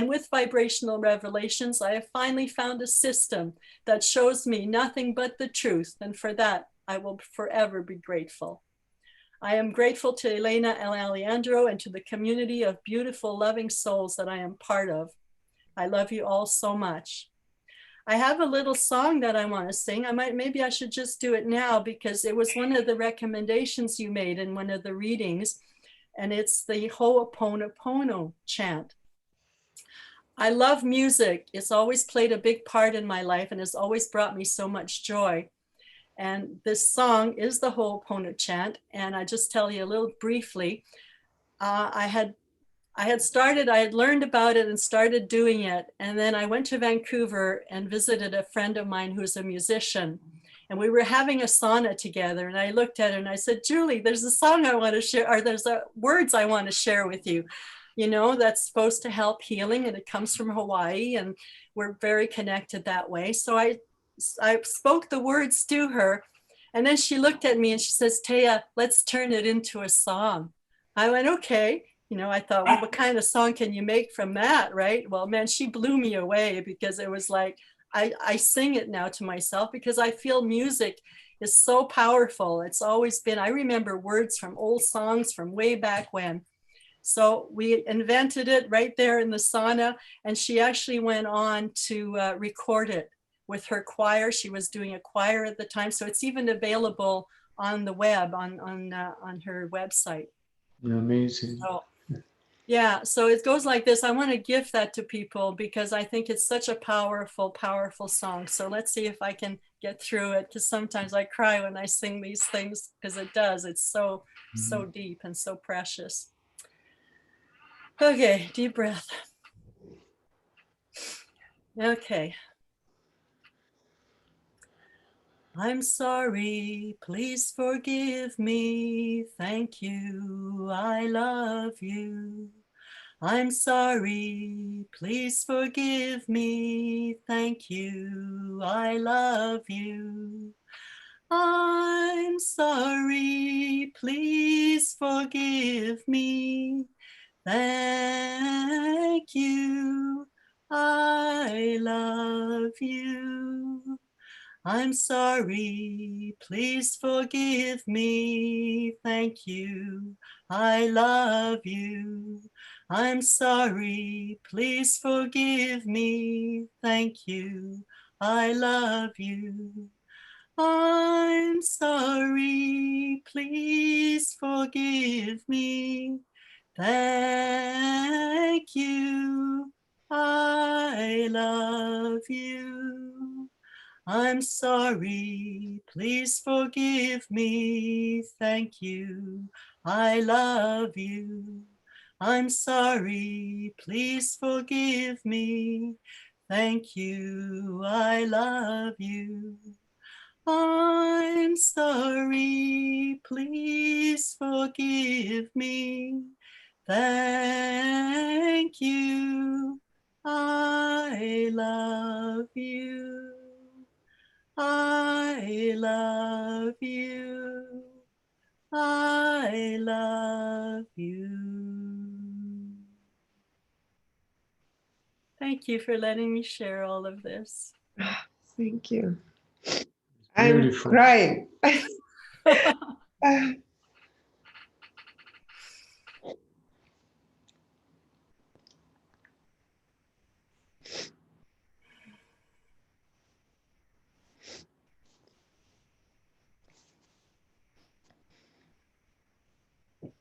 with Vibrational Revelations, I have finally found a system that shows me nothing but the truth, and for that, I will forever be grateful. I am grateful to Elena and Alejandro and to the community of beautiful, loving souls that I am part of. I love you all so much. I have a little song that I want to sing. Maybe I should just do it now because it was one of the recommendations you made in one of the readings, and it's the Ho'oponopono chant. I love music. It's always played a big part in my life and has always brought me so much joy. And this song is the Ho'oponopono chant. And I just tell you a little briefly, I had learned about it and started doing it. And then I went to Vancouver and visited a friend of mine who's a musician. And we were having a sauna together. And I looked at her and I said, Julie, there's a song I want to share, or there's words I want to share with you, you know, that's supposed to help healing. And it comes from Hawaii. And we're very connected that way. So I spoke the words to her. And then she looked at me and she says, Teya, let's turn it into a song. I went, okay. You know, I thought, well, what kind of song can you make from that, right? Well, man, she blew me away because it was like, I sing it now to myself because I feel music is so powerful. It's always been, I remember words from old songs from way back when. So we invented it right there in the sauna, and she actually went on to record it with her choir. She was doing a choir at the time. So it's even available on the web, on her website. Amazing. So, yeah, so it goes like this. I want to give that to people because I think it's such a powerful, powerful song. So let's see if I can get through it, because sometimes I cry when I sing these things because it does. It's so, so deep and so precious. Okay, deep breath. Okay. I'm sorry, please forgive me. Thank you, I love you. I'm sorry, please forgive me. Thank you, I love you. I'm sorry, please forgive me. Thank you, I love you. I'm sorry, please forgive me. Thank you, I love you. I'm sorry, please forgive me. Thank you, I love you. I'm sorry, please forgive me. Thank you, I love you. I'm sorry, please forgive me. Thank you, I love you. I'm sorry, please forgive me. Thank you, I love you. I'm sorry, please forgive me. Thank you, I love you. I love you. I love you. Thank you for letting me share all of this. Thank you. I'm Beautiful. crying.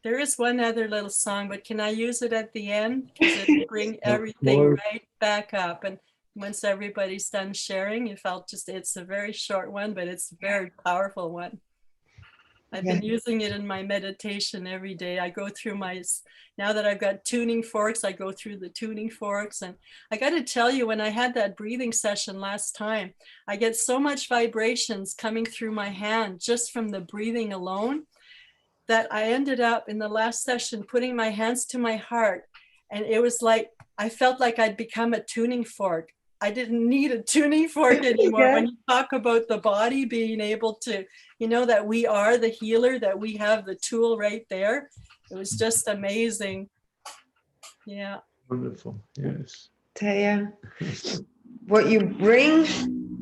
There is one other little song, but can I use it at the end? Because it'll bring everything course. right back up. And once everybody's done sharing, if I'll just, it's a very short one, but it's a very powerful one. I've been using it in my meditation every day. I go through my, now that I've got tuning forks, I go through the tuning forks. And I got to tell you, when I had that breathing session last time, I get so much vibrations coming through my hand just from the breathing alone, that I ended up in the last session putting my hands to my heart. And it was like, I felt like I'd become a tuning fork. I didn't need a tuning fork anymore. When you talk about the body being able to, you know, that we are the healer, that we have the tool right there. It was just amazing. Yeah. Wonderful. Yes. Teya, what you bring,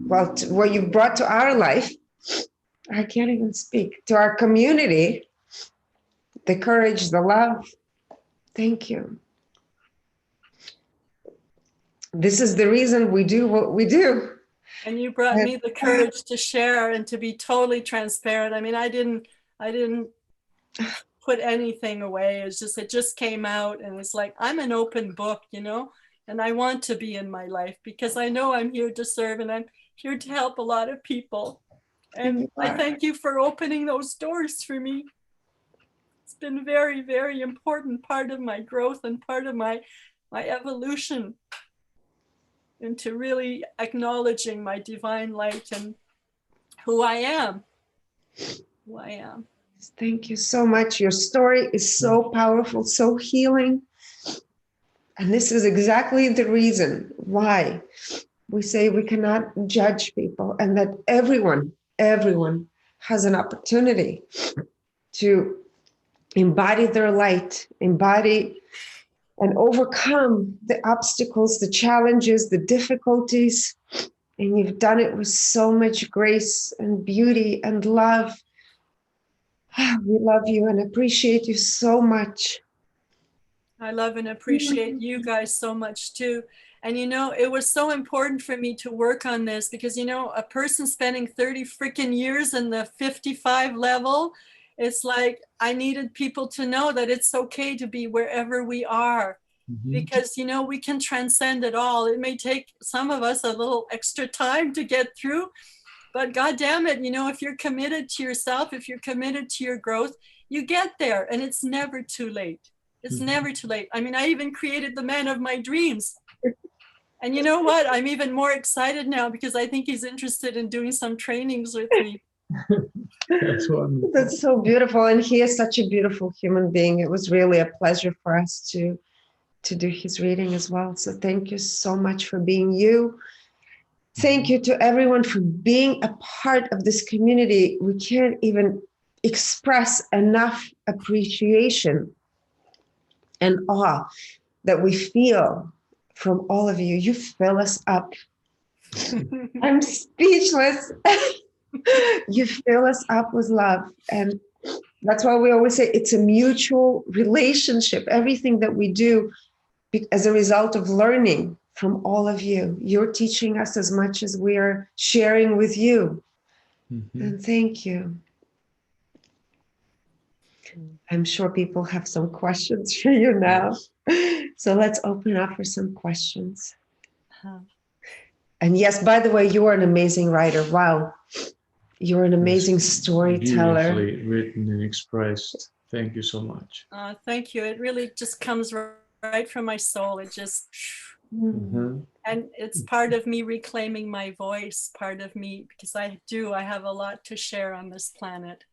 well, what you brought to our life, I can't even speak, to our community, the courage, the love. Thank you. This is the reason we do what we do. And you brought me the courage to share and to be totally transparent. I mean, I didn't put anything away. It just came out, and it's like, I'm an open book, you know, and I want to be in my life because I know I'm here to serve and I'm here to help a lot of people. And I thank you for opening those doors for me. It's been a very, very important part of my growth and part of my evolution into really acknowledging my divine light and who I am. Who I am. Thank you so much. Your story is so powerful, so healing. And this is exactly the reason why we say we cannot judge people, and that everyone has an opportunity to embody their light, embody and overcome the obstacles, the challenges, the difficulties. And you've done it with so much grace and beauty and love. We love you and appreciate you so much. I love and appreciate you guys so much too. And you know, it was so important for me to work on this because, you know, a person spending 30 freaking years in the 55 level, it's like I needed people to know that it's okay to be wherever we are. Because, you know, we can transcend it all. It may take some of us a little extra time to get through, but God damn it, you know, if you're committed to yourself, if you're committed to your growth, you get there, and it's never too late. It's never too late. I mean, I even created the man of my dreams. And you know what? I'm even more excited now because I think he's interested in doing some trainings with me. That's wonderful. That's so beautiful. And he is such a beautiful human being. It was really a pleasure for us to do his reading as well. So thank you so much for being you. Thank you to everyone for being a part of this community. We can't even express enough appreciation and awe that we feel from all of you. You fill us up. I'm speechless. You fill us up with love. And that's why we always say it's a mutual relationship. Everything that we do as a result of learning from all of you. You're teaching us as much as we are sharing with you. And thank you. I'm sure people have some questions for you now. So let's open up for some questions. And yes, by the way, you are an amazing writer. Wow. You're an amazing storyteller. Beautifully written and expressed. Thank you so much. Thank you. It really just comes right from my soul. It just, and it's part of me reclaiming my voice, part of me, because I have a lot to share on this planet.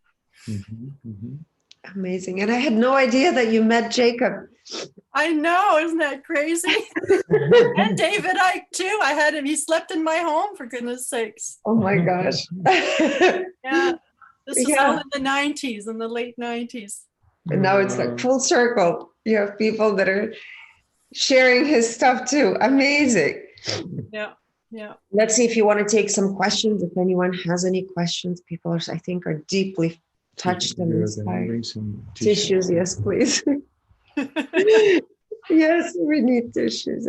Amazing. And I had no idea that you met Jacob. I know, isn't that crazy? And David Icke too. I had him. He slept in my home, for goodness sakes. Oh my gosh. Yeah, this was all Yeah. in the 90s, in the late 90s. And now it's like full circle. You have people that are sharing his stuff too. Amazing. Yeah, yeah. Let's see if you want to take some questions. If anyone has any questions, people are, I think, are deeply touched and inspired. Bring some Tissues, yes, please. Yes, we need tissues.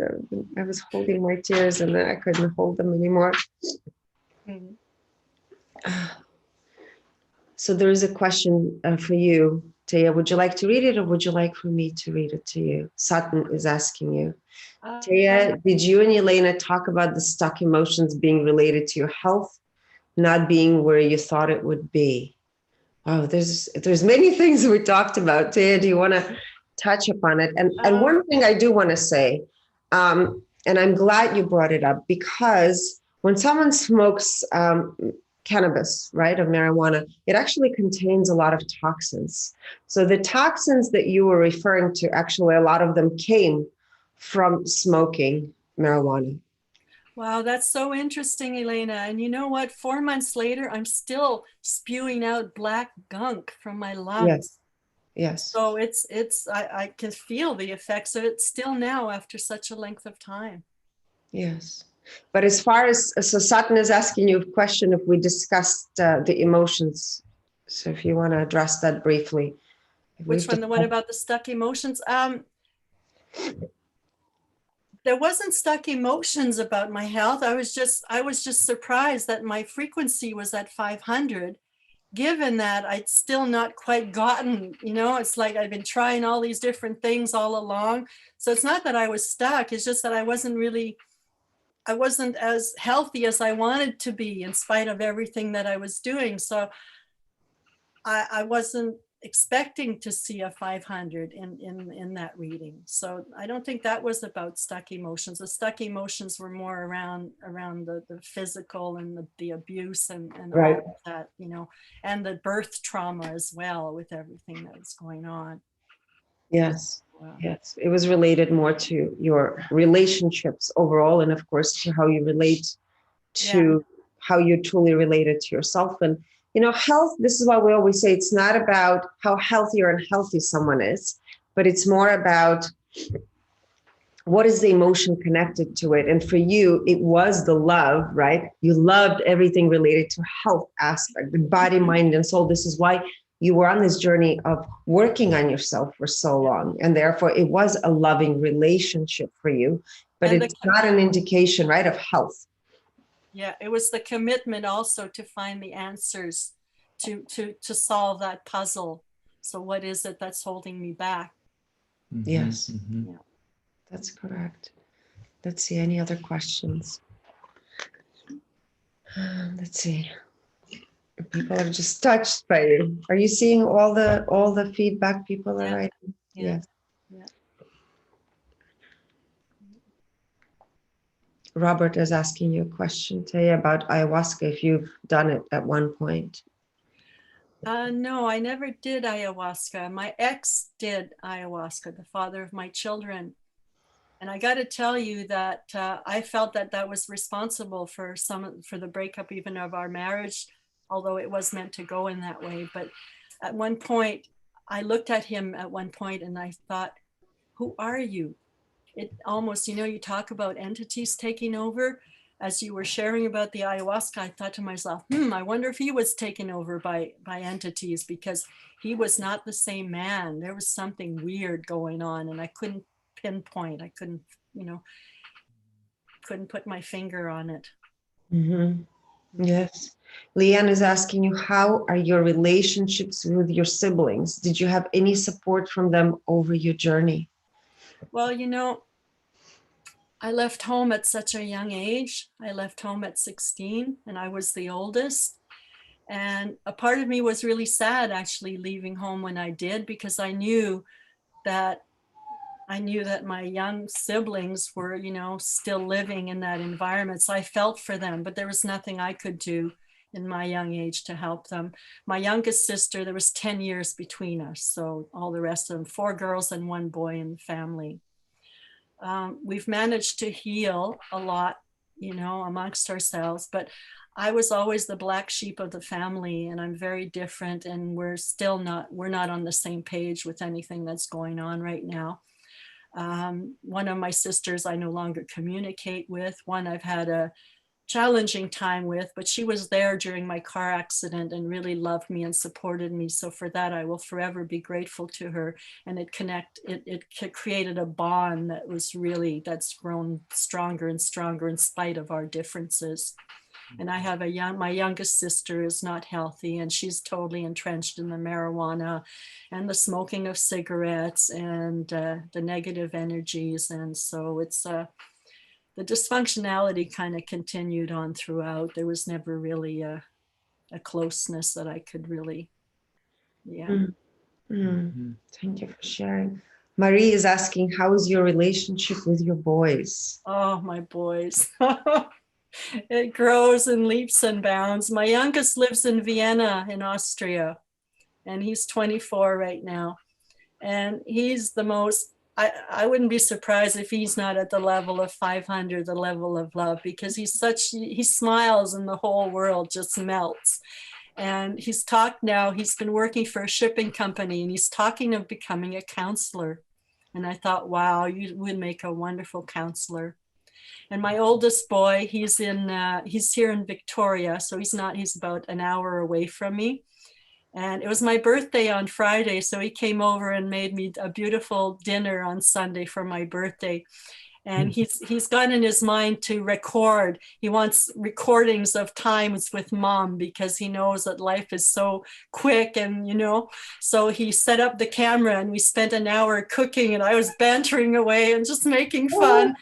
I was holding my tears and then I couldn't hold them anymore. Mhm. So there is a question for you, Teya. Would you like to read it or would you like for me to read it to you? Sutton is asking you. Teya, did you and Elena talk about the stuck emotions being related to your health, not being where you thought it would be? Oh, there's many things we talked about. Teya, do you want to touch upon it? And one thing I do want to say, and I'm glad you brought it up, because when someone smokes cannabis, right, of marijuana, it actually contains a lot of toxins. So the toxins that you were referring to, actually, a lot of them came from smoking marijuana. Wow, that's so interesting, Elena. And you know what? 4 months later, I'm still spewing out black gunk from my lungs. Yes. Yes. So I can feel the effects of it still now after such a length of time. Yes. But as far as, so Sutton is asking you a question if we discussed the emotions. So if you want to address that briefly. Which one? The one about the stuck emotions? There wasn't stuck emotions about my health. I was just surprised that my frequency was at 500, given that I'd still not quite gotten, it's like I've been trying all these different things all along. So it's not that I was stuck. It's just that I wasn't as healthy as I wanted to be in spite of everything that I was doing. So I wasn't expecting to see a 500 in that reading. So I don't think that was about stuck emotions. The stuck emotions were more around the physical and the abuse and Right. all of that, and the birth trauma as well with everything that was going on. Yes. Yes. It was related more to your relationships overall, and of course to how you relate to how you truly related to yourself. And health, this is why we always say it's not about how healthy or unhealthy someone is, but it's more about what is the emotion connected to it. And for you, it was the love, right? You loved everything related to health aspect, the body, mind, and soul. This is why you were on this journey of working on yourself for so long. And therefore it was a loving relationship for you, but it's not an indication, right, of health. Yeah, it was the commitment also to find the answers to solve that puzzle. So what is it that's holding me back? Yes. Yeah. That's correct. Let's see, any other questions? Let's see. People are just touched by you. Are you seeing all the feedback people are writing? Yes. Yeah. Robert is asking you a question, Teya, about ayahuasca, if you've done it at one point. No, I never did ayahuasca. My ex did ayahuasca, the father of my children. And I got to tell you that I felt that was responsible for the breakup even of our marriage, although it was meant to go in that way. But at one point, I looked at him at one point and I thought, who are you? It almost, you talk about entities taking over. As you were sharing about the ayahuasca, I thought to myself, I wonder if he was taken over by entities, because he was not the same man. There was something weird going on and I couldn't pinpoint. I couldn't put my finger on it. Mm-hmm. Yes. Leanne is asking you, how are your relationships with your siblings? Did you have any support from them over your journey? Well, I left home at such a young age. I left home at 16 and I was the oldest. And a part of me was really sad actually leaving home when I did, because I knew that my young siblings were, still living in that environment. So I felt for them, but there was nothing I could do. in my young age to help them. My youngest sister, there was 10 years between us. So all the rest of them, 4 girls and 1 boy in the family. We've managed to heal a lot, you know, amongst ourselves, but I was always the black sheep of the family, and I'm very different, and we're not on the same page with anything that's going on right now. One of my sisters I no longer communicate with. One I've had a challenging time with, but she was there during my car accident and really loved me and supported me. So for that, I will forever be grateful to her. And it created a bond that's grown stronger and stronger in spite of our differences. And I have my youngest sister is not healthy, and she's totally entrenched in the marijuana and the smoking of cigarettes and the negative energies. And so it's the dysfunctionality kind of continued on throughout. There was never really a closeness that I could really, Thank you for sharing. Marie is asking, how is your relationship with your boys? Oh, my boys. It grows and leaps and bounds. My youngest lives in Vienna in Austria, and he's 24 right now. And he's the most, I wouldn't be surprised if he's not at the level of 500, the level of love, because he smiles and the whole world just melts. And he's been working for a shipping company, and he's talking of becoming a counselor. And I thought, wow, you would make a wonderful counselor. And my oldest boy, he's here in Victoria. So he's about an hour away from me. And it was my birthday on Friday. So he came over and made me a beautiful dinner on Sunday for my birthday. And he's got in his mind to record. He wants recordings of times with Mom, because he knows that life is so quick, and so he set up the camera, and we spent an hour cooking, and I was bantering away and just making fun.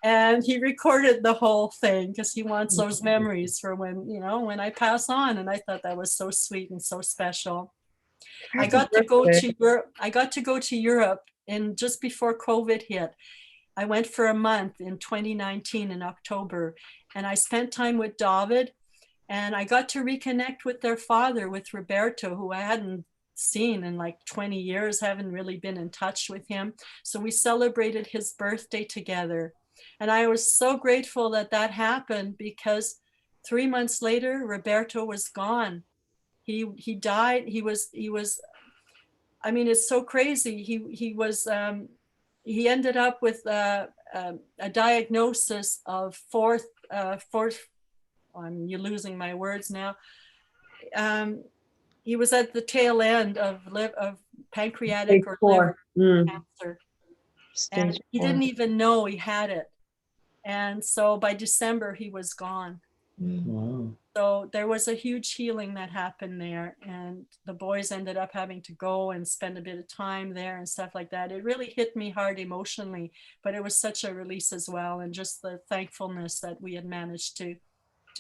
And he recorded the whole thing because he wants those memories for when I pass on. And I thought that was so sweet and so special. I got to go to Europe just before COVID hit. I went for a month in 2019 in October, and I spent time with David, and I got to reconnect with their father, with Roberto, who I hadn't seen in like 20 years, haven't really been in touch with him. So we celebrated his birthday together. And I was so grateful that happened, because 3 months later, Roberto was gone. He died. I mean, it's so crazy. He ended up with a diagnosis of you're losing my words now. He was at the tail end of pancreatic or liver cancer. And he didn't even know he had it. And so by December, he was gone. Wow. So there was a huge healing that happened there. And the boys ended up having to go and spend a bit of time there and stuff like that. It really hit me hard emotionally, but it was such a release as well. And just the thankfulness that we had managed to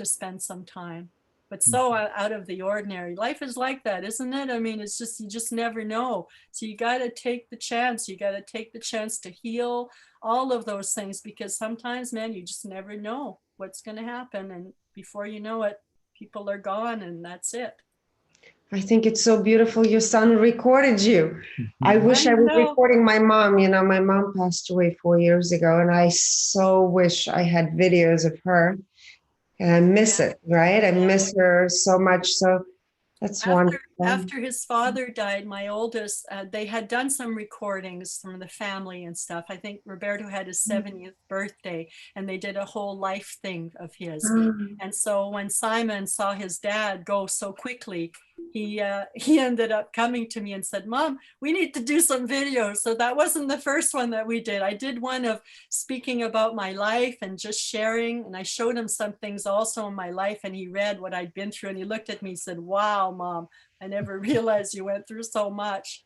spend some time. But so out of the ordinary. Life is like that, isn't it? I mean, it's just, you just never know. So you got to take the chance. You got to take the chance to heal all of those things, because sometimes, man, you just never know what's going to happen. And before you know it, people are gone, and that's it. I think it's so beautiful. Your son recorded you. I wish I was recording my mom. My mom passed away 4 years ago, and I so wish I had videos of her. And I miss it, right? I miss her so much. So that's wonderful. After his father died, my oldest, they had done some recordings from the family and stuff. I think Roberto had his 70th birthday, and they did a whole life thing of his. And so when Simon saw his dad go so quickly, he ended up coming to me and said, Mom, we need to do some videos. So that wasn't the first one that we did. I did one of speaking about my life and just sharing. And I showed him some things also in my life, and he read what I'd been through, and he looked at me and said, wow, Mom, I never realized you went through so much.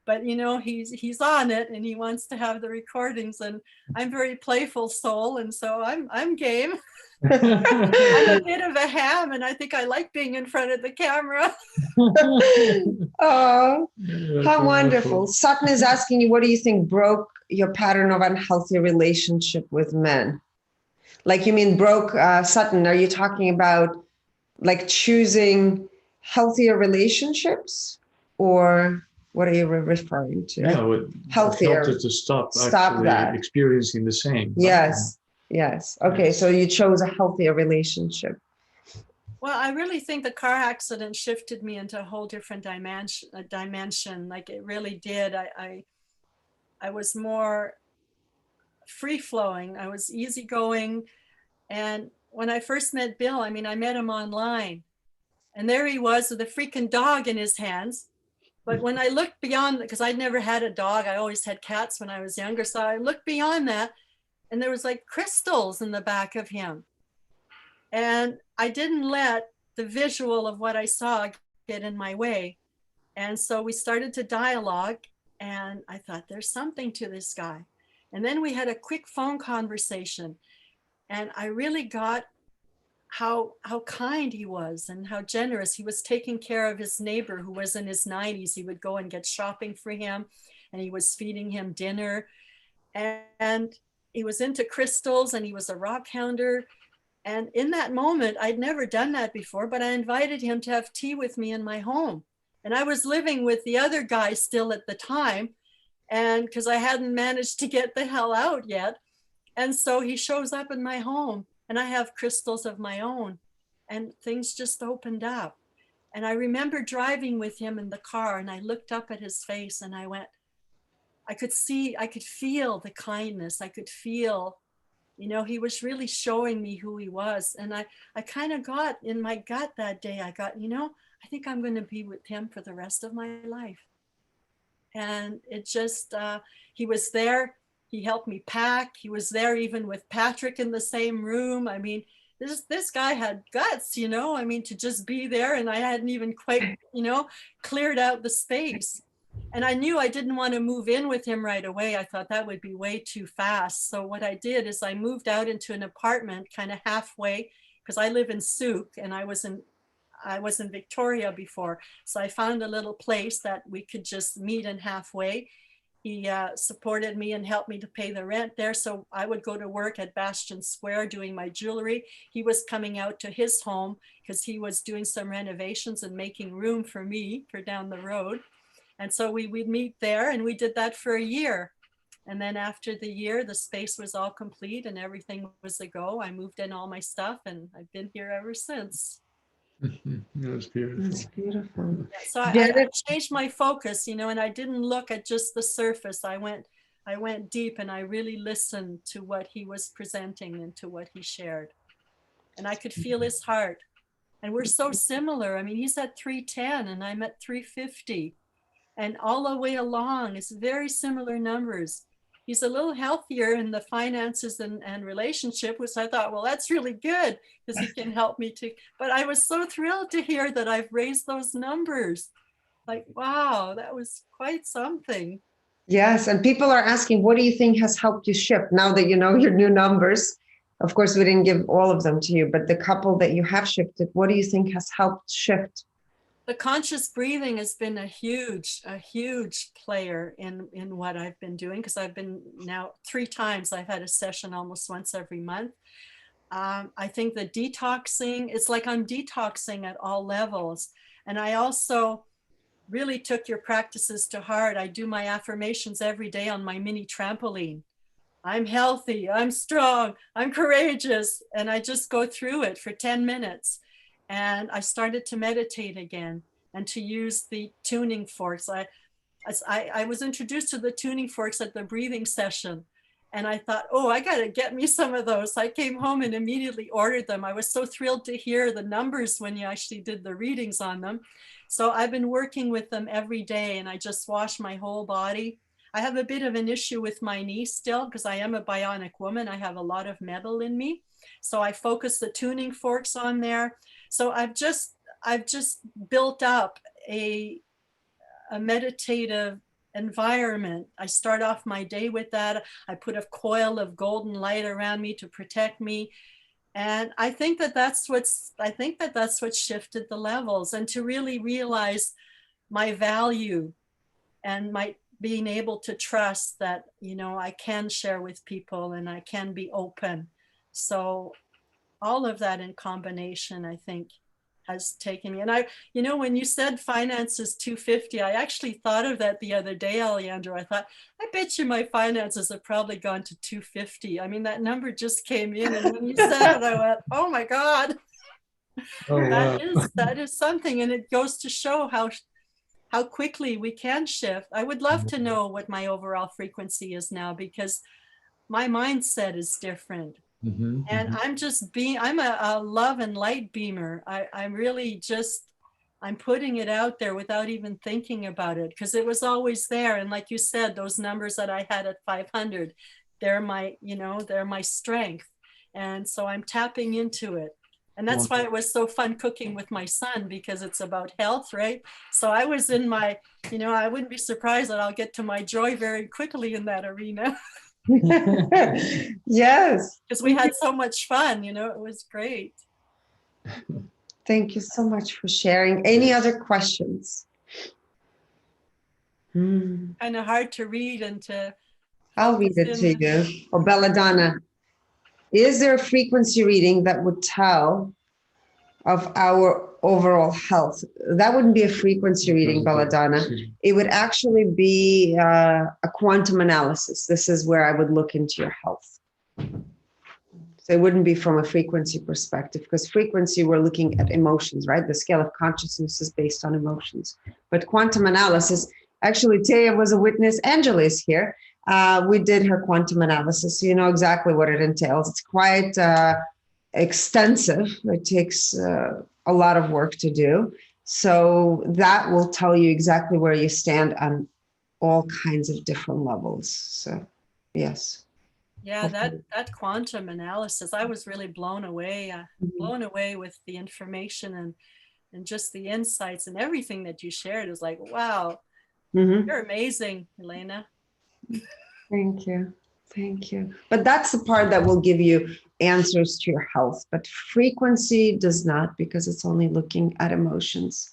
But he's on it, and he wants to have the recordings, and I'm a very playful soul, and so I'm game. I'm a bit of a ham, and I think I like being in front of the camera. Oh, how wonderful. Sutton is asking you, what do you think broke your pattern of unhealthy relationship with men? Like, you mean broke, Sutton, are you talking about like choosing healthier relationships, or what are you referring to? Yeah, what Healthier. helped us to stop Stop actually that. experiencing the same. Yes. Yes. Okay. Yes. So you chose a healthier relationship. Well, I really think the car accident shifted me into a whole different dimension. Like it really did. I was more free flowing. I was easygoing. And when I first met Bill, I mean, I met him online, and there he was with a freaking dog in his hands. But when I looked beyond, because I'd never had a dog, I always had cats when I was younger. So I looked beyond that, and there was like crystals in the back of him. And I didn't let the visual of what I saw get in my way. And so we started to dialogue, and I thought, there's something to this guy. And then we had a quick phone conversation, and I really got how kind he was and how generous. He was taking care of his neighbor who was in his 90s. He would go and get shopping for him, and he was feeding him dinner. And he was into crystals, and he was a rock hounder. And in that moment, I'd never done that before, but I invited him to have tea with me in my home. And I was living with the other guy still at the time, and because I hadn't managed to get the hell out yet. And so he shows up in my home, and I have crystals of my own, and things just opened up. And I remember driving with him in the car, and I looked up at his face, and I went, I could feel the kindness. I could feel, he was really showing me who he was. And I kind of got in my gut that day, I got, I think I'm going to be with him for the rest of my life. And it just, he was there. He helped me pack. He was there even with Patrick in the same room. I mean, this guy had guts, to just be there. And I hadn't even quite, cleared out the space. And I knew I didn't want to move in with him right away. I thought that would be way too fast. So what I did is I moved out into an apartment kind of halfway, because I live in Souk, and I was in Victoria before. So I found a little place that we could just meet in halfway. He supported me and helped me to pay the rent there. So I would go to work at Bastion Square doing my jewelry. He was coming out to his home because he was doing some renovations and making room for me for down the road. And so we'd meet there, and we did that for a year. And then after the year, the space was all complete and everything was a go. I moved in all my stuff, and I've been here ever since. That's beautiful. That's beautiful. So I changed my focus, and I didn't look at just the surface. I went deep, and I really listened to what he was presenting and to what he shared. And I could feel his heart. And we're so similar. I mean, he's at 310 and I'm at 350. And all the way along, it's very similar numbers. He's a little healthier in the finances and relationship, which I thought, well, that's really good because he can help me to. But I was so thrilled to hear that I've raised those numbers. Like, wow, that was quite something. Yes. And people are asking, what do you think has helped you shift now that you know your new numbers? Of course, we didn't give all of them to you, but the couple that you have shifted, what do you think has helped shift? The conscious breathing has been a huge player in what I've been doing, because I've been now 3 times. I've had a session almost once every month. I think the detoxing, it's like I'm detoxing at all levels. And I also really took your practices to heart. I do my affirmations every day on my mini trampoline. I'm healthy, I'm strong, I'm courageous. And I just go through it for 10 minutes. And I started to meditate again and to use the tuning forks. I was introduced to the tuning forks at the breathing session. And I thought, oh, I got to get me some of those. I came home and immediately ordered them. I was so thrilled to hear the numbers when you actually did the readings on them. So I've been working with them every day, and I just wash my whole body. I have a bit of an issue with my knee still because I am a bionic woman. I have a lot of metal in me. So I focus the tuning forks on there. So I've just built up a meditative environment. I start off my day with that. I put a coil of golden light around me to protect me. And I think that that's what shifted the levels, and to really realize my value and my being able to trust that, I can share with people and I can be open. So all of that in combination, I think, has taken me. And when you said finances 250, I actually thought of that the other day, Alejandro. I thought, I bet you my finances have probably gone to 250. I mean, that number just came in, and when you said it, I went, oh my God. Oh, wow. That is something, and it goes to show how quickly we can shift. I would love to know what my overall frequency is now, because my mindset is different. And I'm a love and light beamer. I'm really just, I'm putting it out there without even thinking about it, because it was always there. And like you said, those numbers that I had at 500, they're my strength. And so I'm tapping into it. And that's why it was so fun cooking with my son, because it's about health, right? So I was in my, I wouldn't be surprised that I'll get to my joy very quickly in that arena. Yes. Because we had so much fun, it was great. Thank you so much for sharing. Any other questions? Kind of hard to read and to. I'll read it to you. Oh, Belladonna. Is there a frequency reading that would tell of our overall health? That wouldn't be a frequency reading, Belladonna. It would actually be a quantum analysis. This is where I would look into your health. So it wouldn't be from a frequency perspective, because frequency, we're looking at emotions, right? The scale of consciousness is based on emotions. But quantum analysis, actually, Teya was a witness. Angela is here. We did her quantum analysis. So you know exactly what it entails. It's quite extensive. It takes a lot of work to do. So that will tell you exactly where you stand on all kinds of different levels. So, yes. Yeah, that quantum analysis, I was really blown away with the information and just the insights, and everything that you shared is like, wow, you're amazing, Elena. Thank you. Thank you. But that's the part that will give you answers to your health. But frequency does not, because it's only looking at emotions.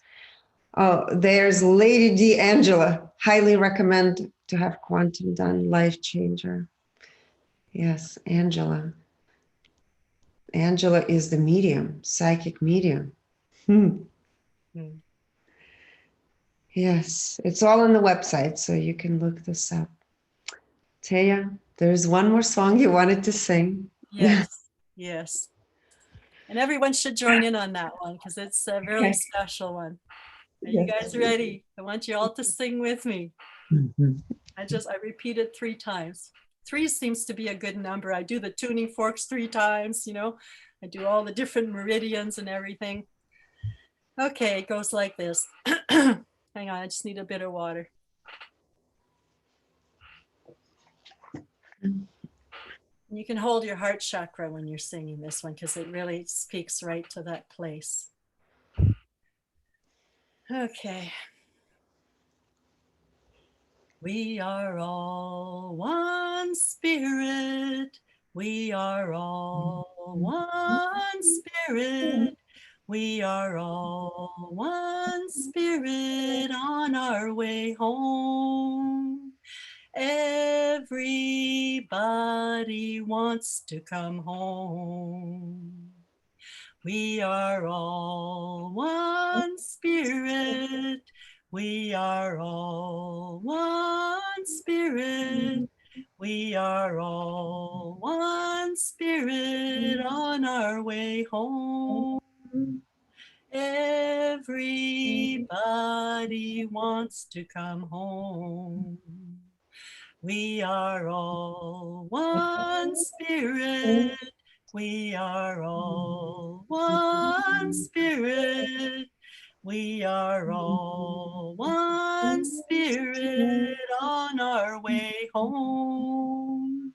Oh, there's Lady D. Angela. Highly recommend to have quantum done. Life changer. Yes, Angela. Angela is the medium, psychic medium. Yes, it's all on the website, so you can look this up. Teya, there's one more song you wanted to sing. Yes, yes. And everyone should join in on that one, because it's a really special one. Are you guys ready? I want you all to sing with me. I repeat it 3 times. 3 seems to be a good number. I do the tuning forks 3 times, I do all the different meridians and everything. Okay, it goes like this. Hang on, I just need a bit of water. You can hold your heart chakra when you're singing this one, because it really speaks right to that place. Okay. We are all one spirit. We are all one spirit. We are all one spirit on our way home. Everybody wants to come home. We are all one spirit. We are all one spirit. We are all one spirit on our way home. Everybody wants to come home. We are all one spirit. We are all one spirit. We are all one spirit on our way home.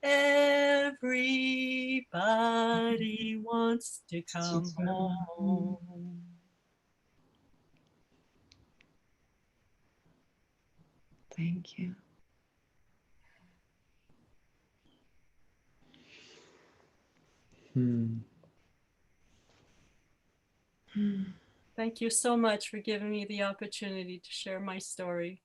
Everybody wants to come home. Thank you. Thank you so much for giving me the opportunity to share my story.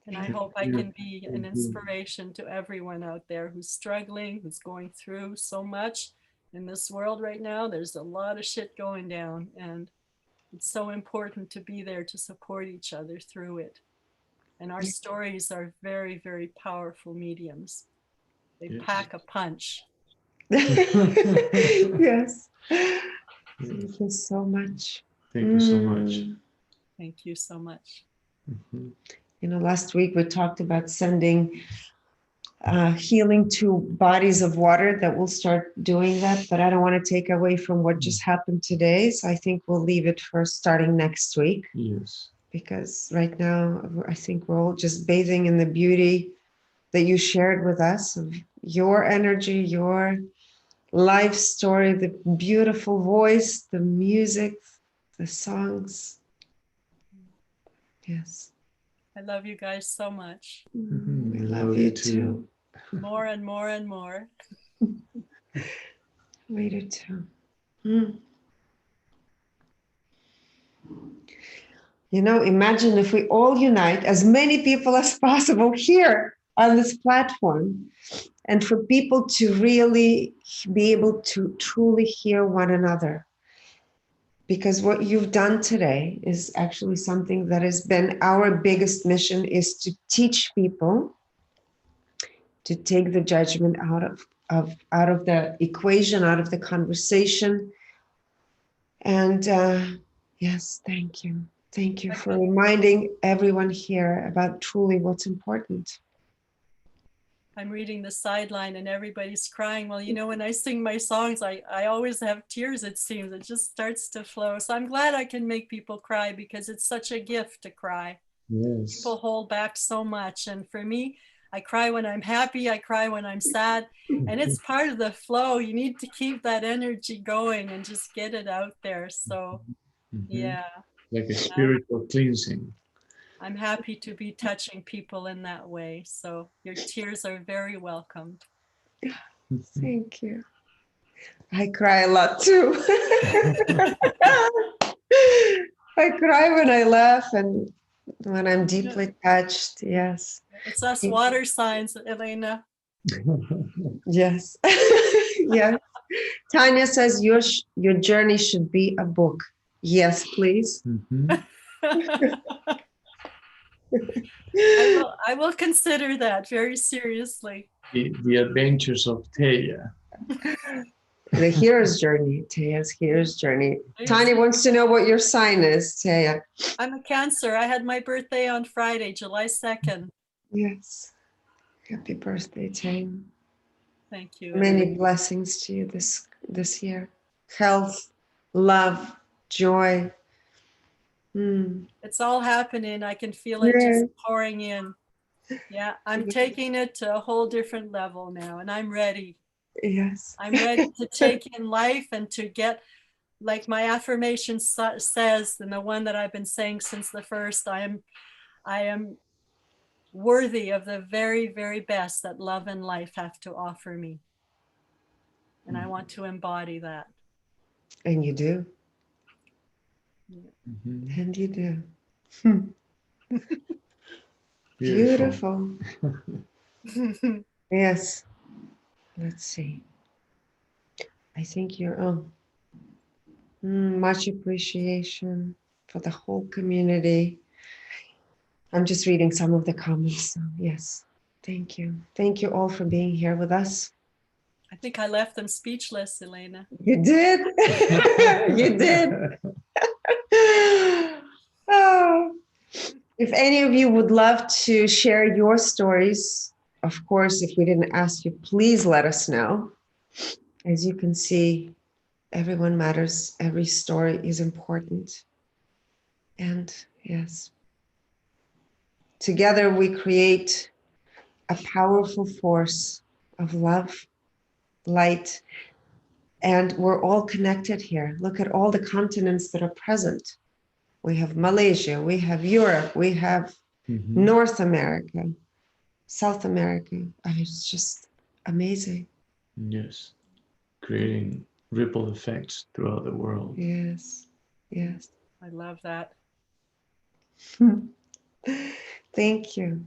And I hope I can be an inspiration to everyone out there who's struggling, who's going through so much in this world right now. There's a lot of shit going down, and it's so important to be there to support each other through it. And our stories are very, very powerful mediums. They Yes. pack a punch. Yes. Thank you so much. Thank you so much. Thank you so much. Mhm. You know, last week we talked about sending healing to bodies of water, that we'll start doing that, but I don't want to take away from what just happened today. So I think we'll leave it for starting next week. Yes. Because right now I think we're all just bathing in the beauty that you shared with us, of your energy, your life story, the beautiful voice, the music, the songs. Yes. I love you guys so much. We love you too. More and more and more. We do too. Mm. You know, imagine if we all unite, as many people as possible here on this platform, and for people to really be able to truly hear one another. Because what you've done today is actually something that has been our biggest mission, is to teach people to take the judgment out of the equation, out of the conversation. And yes, thank you. Thank you for reminding everyone here about truly what's important. I'm reading the sideline and everybody's crying. Well, you know, when I sing my songs, I always have tears, it seems. It just starts to flow. So I'm glad I can make people cry, because it's such a gift to cry. Yes. People hold back so much. And for me, I cry when I'm happy. I cry when I'm sad. And it's part of the flow. You need to keep that energy going and just get it out there. So, yeah. Like a spiritual cleansing. I'm happy to be touching people in that way. So your tears are very welcome. Thank you. I cry a lot too. I cry when I laugh and when I'm deeply touched. Yes. It's us water signs, Elena. Yes. Yes. Tanya says your journey should be a book. Yes, please. I will consider that very seriously. The adventures of Teya. The hero's journey, Teya's hero's journey. Tanya wants to know what your sign is, Teya. I'm a Cancer. I had my birthday on Friday, July 2nd. Yes. Happy birthday, Teya. Thank you. Many blessings to you this year. Health, love, joy. It's all happening. I can feel it just pouring in. Yeah, I'm taking it to a whole different level now, and I'm ready. Yes. I'm ready to take in life and to get, like my affirmation says, and the one that I've been saying since the first, I am worthy of the very, very best that love and life have to offer me. And I want to embody that. And you do. And you do. Beautiful. Yes. Let's see. I think you're much appreciation for the whole community. I'm just reading some of the comments. So yes. Thank you. Thank you all for being here with us. I think I left them speechless, Elena. You did. You did. Oh. If any of you would love to share your stories, of course, if we didn't ask you, please let us know. As you can see, everyone matters. Every story is important. And yes, together we create a powerful force of love, light, and we're all connected here. Look at all the continents that are present. We have Malaysia, we have Europe, we have North America, South America. It's just amazing. Yes. Creating ripple effects throughout the world. Yes. Yes. I love that. Thank you.